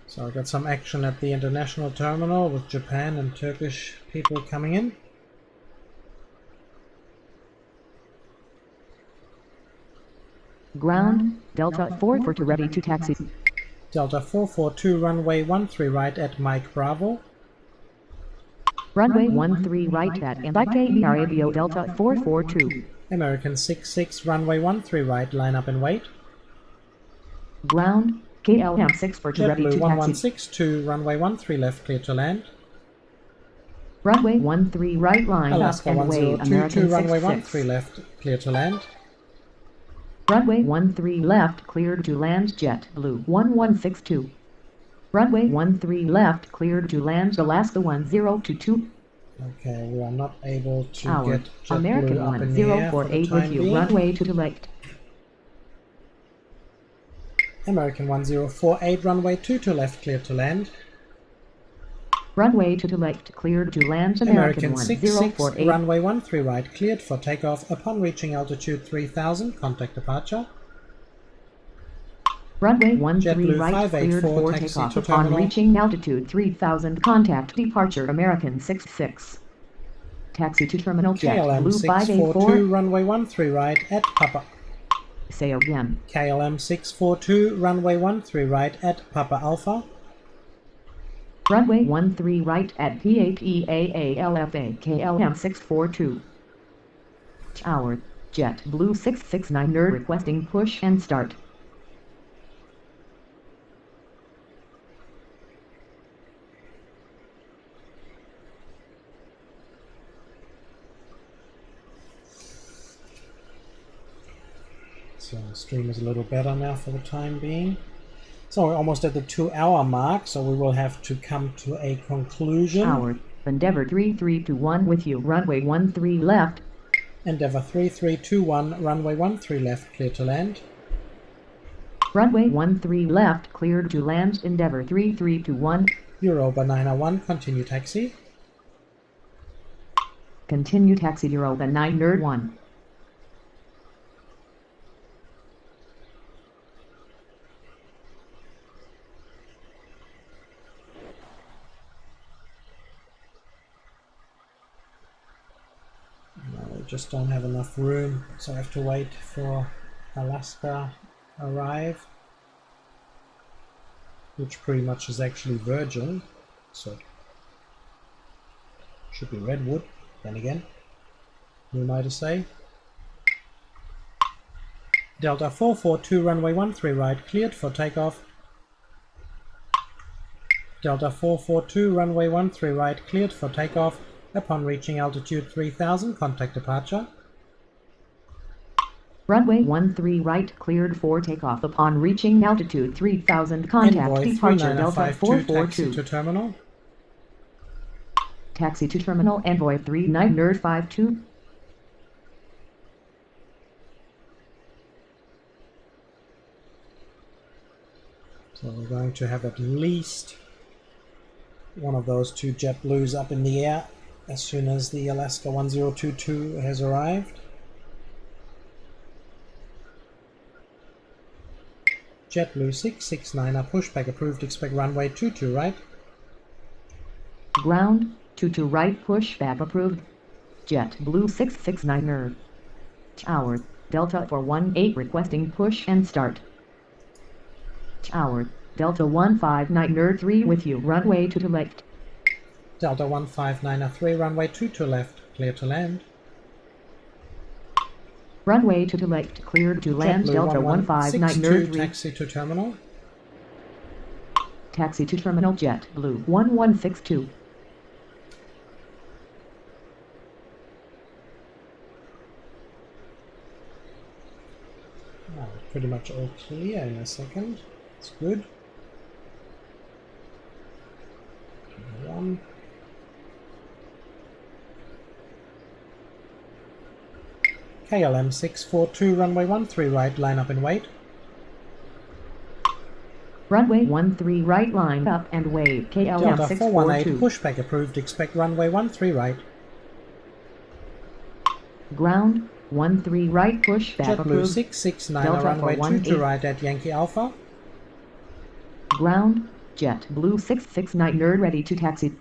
So I got some action at the international terminal with Japan and Turkish people coming in. Ground, Delta 442 ready to taxi. Delta 442, runway 13 right at Mike Bravo. Runway 13 right at and IKBRAVO Delta 442. American 66, runway 13 right, line up and wait. Ground, KLM 642 ready JetBlue to taxi. 1162, runway 13 left, clear to land. Runway 13 right, line Alaska up and wait. 1022, American runway 66. 13 left, clear to land. Runway 13 left, cleared to land. JetBlue 1162. Runway 13 left cleared to land Alaska 1022. Okay, we are not able to Tower, get JetBlue American up in the air for the 1048 time with you. being. Runway to delect. American 1048, runway 22 left, cleared to land. Runway to delect cleared to land. American 66, 1048. runway 13 right, cleared for takeoff. Upon reaching altitude 3000, contact departure. Runway 13 JetBlue right, cleared 584, for taxi takeoff. to Upon terminal. reaching altitude 3000, contact departure. American 66. Taxi to terminal. KLM JetBlue 584. 642, runway 13 right at Papa. Say again. KLM 642, runway 13 right at Papa Alpha. Runway 13 right at PAPAALFA. KLM 642. Tower, JetBlue 669 nerd requesting push and start. So the stream is a little better now for the time being. So we're almost at the 2-hour mark, so we will have to come to a conclusion. Tower, Endeavour 3321 with you. Runway 13 left. Endeavour 3321, runway 13 left, clear to land. Runway 13 left, cleared to land. Endeavour 3321. Europa 901, continue taxi. Continue taxi Europa 9 nerd 1. No, we just don't have enough room, so I have to wait for Alaska arrive, which pretty much is actually Virgin, so should be Redwood, then again, who am I to say? Delta 442, runway 13 right, cleared for takeoff. Delta 442, runway 13 right, cleared for takeoff. Upon reaching altitude 3000, contact departure. Runway 13 right, cleared for takeoff. Upon reaching altitude 3000, contact Envoy departure. Delta 3952, 442. taxi to terminal. Taxi to terminal. Envoy 39 nerd 52. So we're going to have at least one of those two JetBlues up in the air as soon as the Alaska 1022 has arrived. JetBlue 669, our pushback approved, expect runway 22 right. Ground, 22 right, pushback approved. JetBlue 669 nerd. Tower, Delta 418 requesting push and start. Tower, Delta 159 nerd 3 with you. Runway to left. Delta 15903, runway 22 left, clear to land. Runway to left, cleared to land. JetBlue Delta 159 nerd 3. taxi to terminal. Taxi to terminal. JetBlue 1162. Oh, pretty much all clear in a second. It's good. One. KLM 642, runway 13 right, line up and wait. Runway 13 right, line up and wait. KLM Delta 418, 642. pushback approved, expect runway 13 right. Ground, 13 right, pushback JetBlue approved. 669, Delta runway 22 418. right at Yankee Alpha. Ground, JetBlue 669 nerd ready to taxi.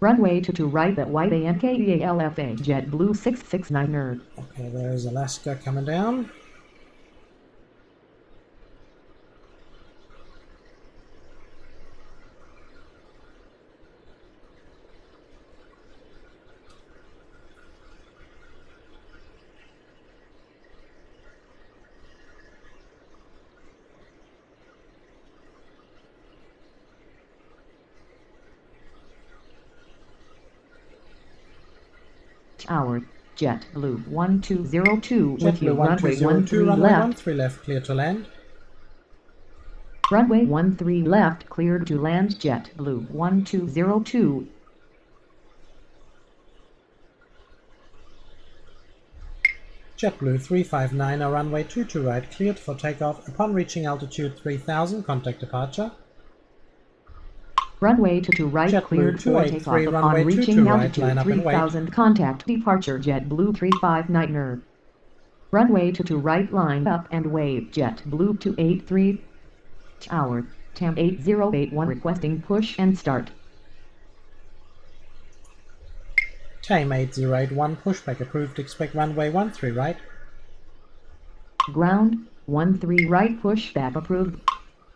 Runway to right at YANKEALFA. JetBlue 669 nerd. Okay, there's Alaska coming down. Tower, JetBlue 1202 with you. JetBlue Runway 1202, 13 runway left. 13 left, clear to land. Runway 13 left cleared to land JetBlue 1202. JetBlue 359, runway 22 right, cleared for takeoff. Upon reaching altitude 3000, contact departure. Runway 22 right JetBlue cleared for takeoff. 283, Upon runway reaching 22 right, altitude line up and wait. 3000, contact departure JetBlue 359er. Runway 22 right, line up and wave JetBlue 283. Tower, TAM 8081 requesting push and start. TAM 8081, pushback approved, expect runway 13 right. Ground, 13 right pushback approved.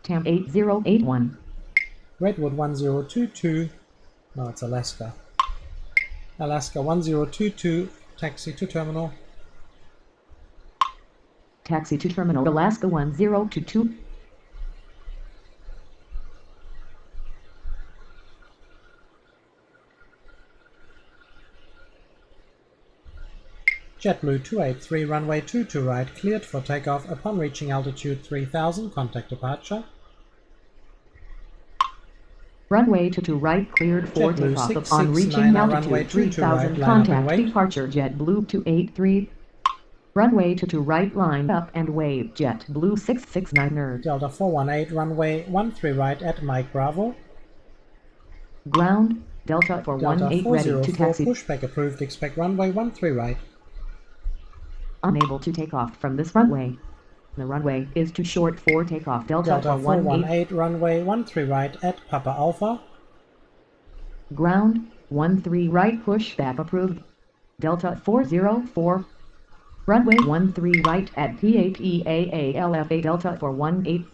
TAM 8081. Redwood 1022, no, it's Alaska. Alaska 1022, taxi to terminal. Taxi to terminal Alaska 1022. JetBlue 283, runway 22 right, cleared for takeoff. Upon reaching altitude 3000, contact departure. Runway 22 right cleared for JetBlue takeoff. 669, Upon reaching runway altitude 22 right, 3000, line up and contact wait. departure JetBlue 283. Runway 22 right, line up and wave JetBlue 669er. Delta 418, runway 13 right at Mike Bravo. Ground, Delta 418 ready to 404, taxi. pushback approved, expect runway 13 right. Unable to take off from this runway. The runway is too short for takeoff. Delta 418. 418, runway 13 right at Papa Alpha. Ground, 13 right pushback approved. Delta 404. Runway 13 right at PAPAALFA Delta 418.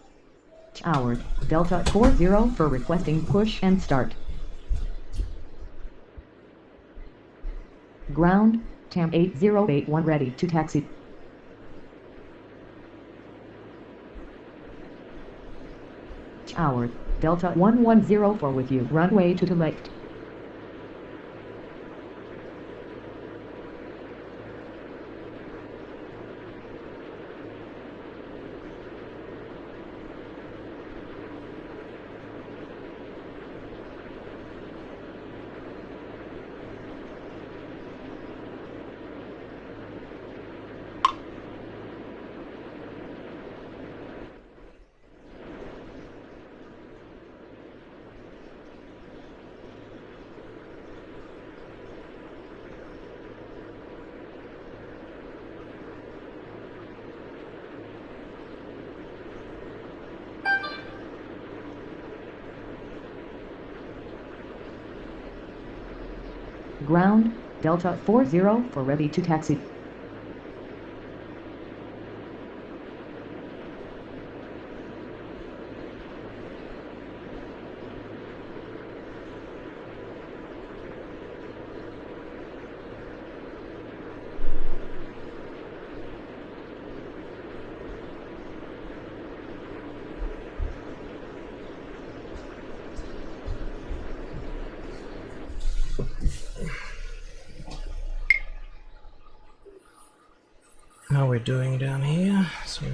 Tower, Delta 40 for requesting push and start. Ground, TAM 8081 ready to taxi. Tower, Delta 1104 with you. Runway to left. Ground, Delta 40 for ready to taxi. How we're doing down here? So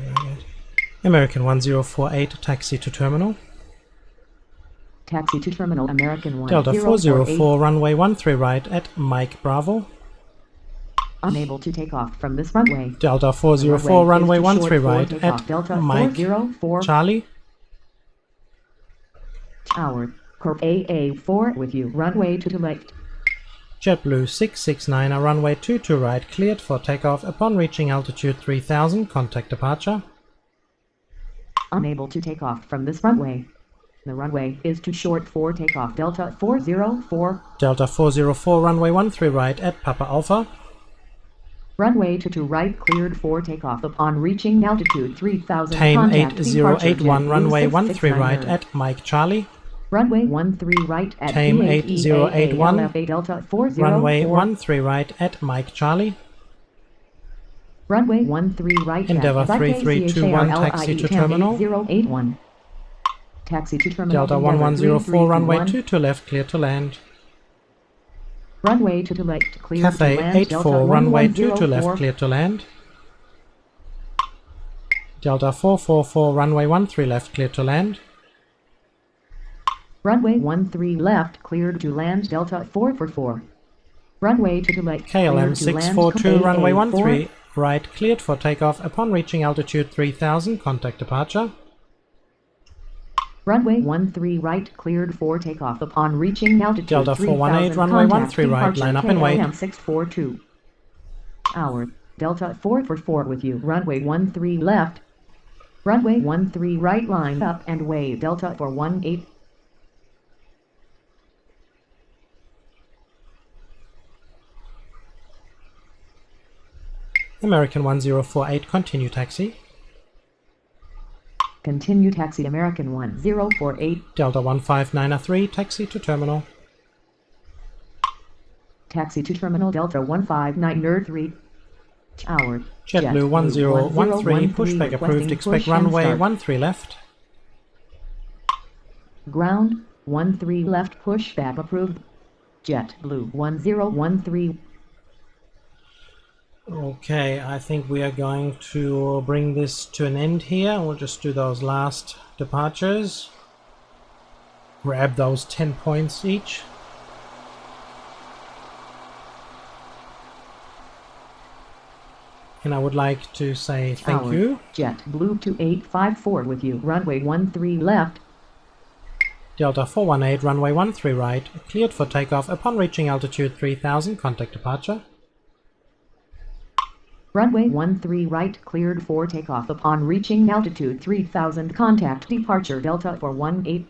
American 1048, taxi to terminal. Taxi to terminal American 1. Delta 404, runway 13 right at Mike Bravo. Unable to take off from this runway. Delta 404, runway 13 right at Delta Mike 404. Charlie. Tower, Corp AA4 with you. Runway to left. JetBlue 669, runway 22 right, cleared for takeoff. Upon reaching altitude 3000, contact departure. Unable to take off from this runway. The runway is too short for takeoff. Delta 404. Delta 404, runway 13 right at Papa Alpha. Runway to right cleared for takeoff. Upon reaching altitude 3000, TAM contact 8081, runway 13 669er. right at Mike Charlie. Runway 13 right at TAM 8081, Delta 404. runway 13 right at Mike Charlie. Runway 13 right Endeavour at 3321, taxi to terminal. 8081. Taxi to terminal. Delta Endeavour 1104, runway 3321. 22 left, clear to land. Runway to left, clear Cafe to land. 84, Delta runway 22 left, 1104. clear to land. Delta 444, runway 13 left, cleared to land. Runway 13 left, cleared to land. Delta 444. Runway 22 left, KLM cleared to land. 642, runway 884. 13 right, cleared for takeoff. Upon reaching altitude 3000, contact departure. Runway 13 right, cleared for takeoff. Upon reaching altitude Delta 418, 3000, runway contact 13 right, departure line up and wait. KLM 642. Hour, Delta 444 with you. Runway 13 left. Runway 13 right, line up and wait. Delta 418. American 1048, continue taxi. Continue taxi American 1048. Delta 15903, taxi to terminal. Taxi to terminal Delta 15903. Hour. JetBlue 1013, pushback approved, expect runway 13 left. Ground 13 left, pushback approved. JetBlue 1013. Okay, I think we are going to bring this to an end here. We'll just do those last departures. Grab those 10 points each. And I would like to say thank you. JetBlue 2854 with you. Runway 13 left. Delta 418, runway 13 right, cleared for takeoff. Upon reaching altitude 3000, contact departure. Runway 13 right, cleared for takeoff. Upon reaching altitude 3000, contact departure Delta 418.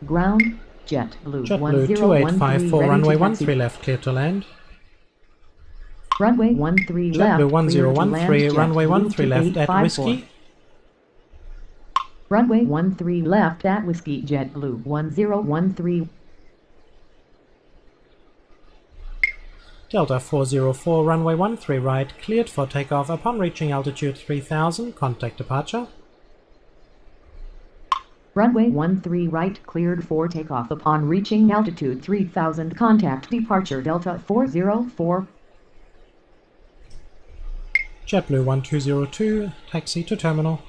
Ground, JetBlue 2854, runway 13 left, cleared to land. Runway 13 left, JetBlue 1013, runway 13 left at Whiskey. Runway 13 left at Whiskey, JetBlue 1013. Delta 404, runway 13 right, cleared for takeoff. Upon reaching altitude 3000, contact departure. Runway 13 right, cleared for takeoff. Upon reaching altitude 3000, contact departure Delta 404. JetBlue 1202, taxi to terminal.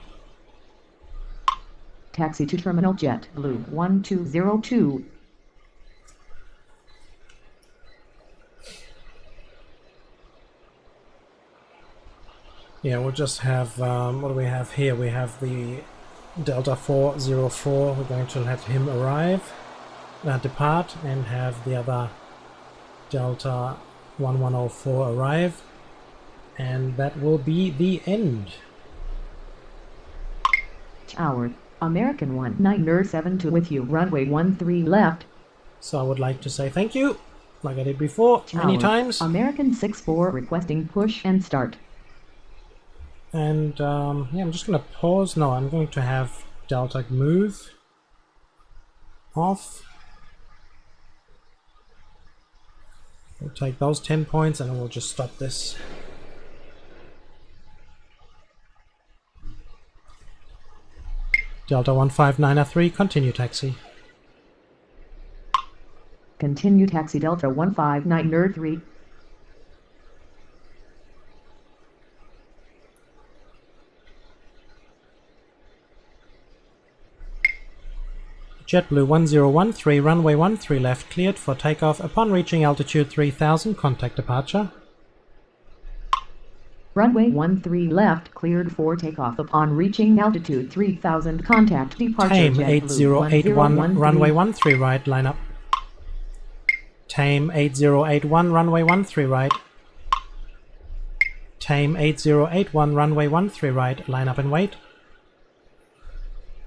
Taxi to terminal JetBlue 1202. Yeah, we'll just have, what do we have here? We have the Delta 404, we're going to have him arrive, depart, and have the other Delta 1104 arrive, and that will be the end. Tower, American 1972 with you, runway 13 left. So I would like to say thank you, like I did before, many times. American 64 requesting push and start. And yeah, I'm just going to pause. No, I'm going to have Delta move off. We'll take those 10 points and we'll just stop this. Delta 15903, continue taxi. Continue taxi Delta 15903. JetBlue 1013, runway 13 left, cleared for takeoff. Upon reaching altitude 3000, contact departure. Runway 13 left, cleared for takeoff. Upon reaching altitude 3000, contact departure. Tame 8081, runway 13 right, line up. Tame 8081, runway 13 right. Tame 8081, runway 13 right, line up and wait.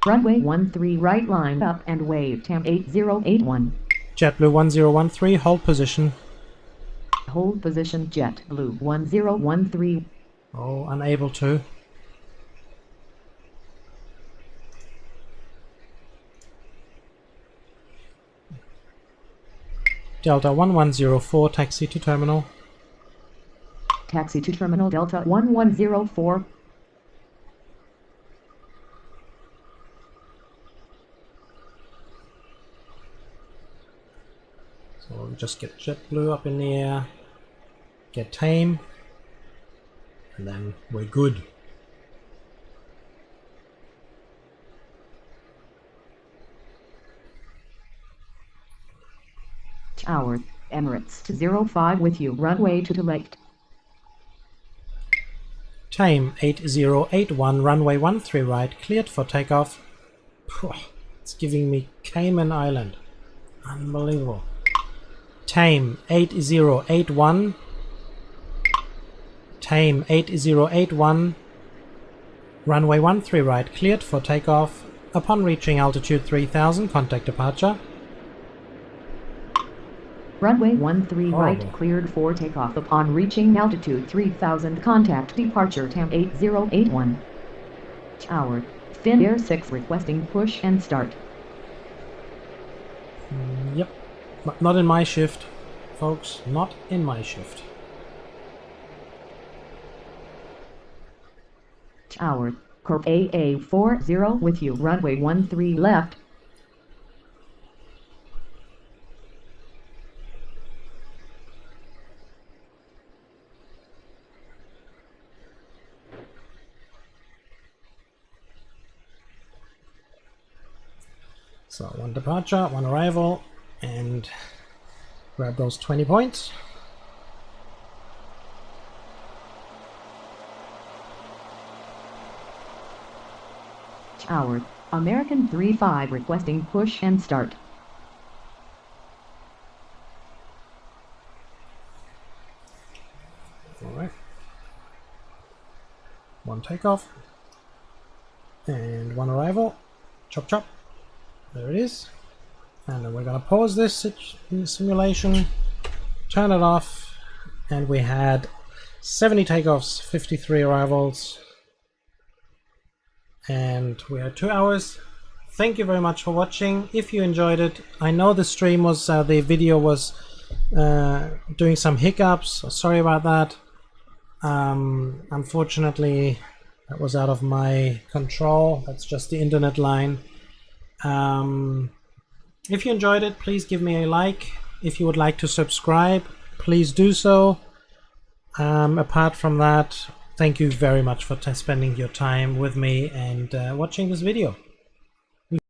Runway 13 right, line up and wait. Tame 8081. JetBlue 1013, hold position. Hold position JetBlue 1013. Oh, unable to. Delta 1104, taxi to terminal. Taxi to terminal Delta 1104. So we'll just get JetBlue up in the air. Get Tame. and then we're good. Tower, Emirates to 05 with you, runway to left. Time 8081, runway 13 right, cleared for takeoff. It's giving me Cayman Island. Unbelievable. Time 8081. Time 8081. Runway 13 right, cleared for takeoff. Upon reaching altitude 3000, contact departure. Runway 13 right, Horrible. cleared for takeoff. Upon reaching altitude 3000, contact departure. Tam 8081. Tower, Finnair 6 requesting push and start. Yep. Not in my shift, folks. Not in my shift. Tower, Corp AA40 with you, runway 13 left. So one departure, one arrival, and grab those 20 points. Tower, American 35 requesting push and start. Alright. One takeoff. And one arrival. Chop chop. There it is. And then we're gonna pause this simulation, turn it off, and we had 70 takeoffs, 53 arrivals, and we had 2 hours. Thank you very much for watching. If you enjoyed it, I know the stream was, the video was doing some hiccups, so sorry about that. Unfortunately, that was out of my control. That's just the internet line. If you enjoyed it, please give me a like. If you would like to subscribe, please do so. Apart from that, thank you very much for spending your time with me and watching this video.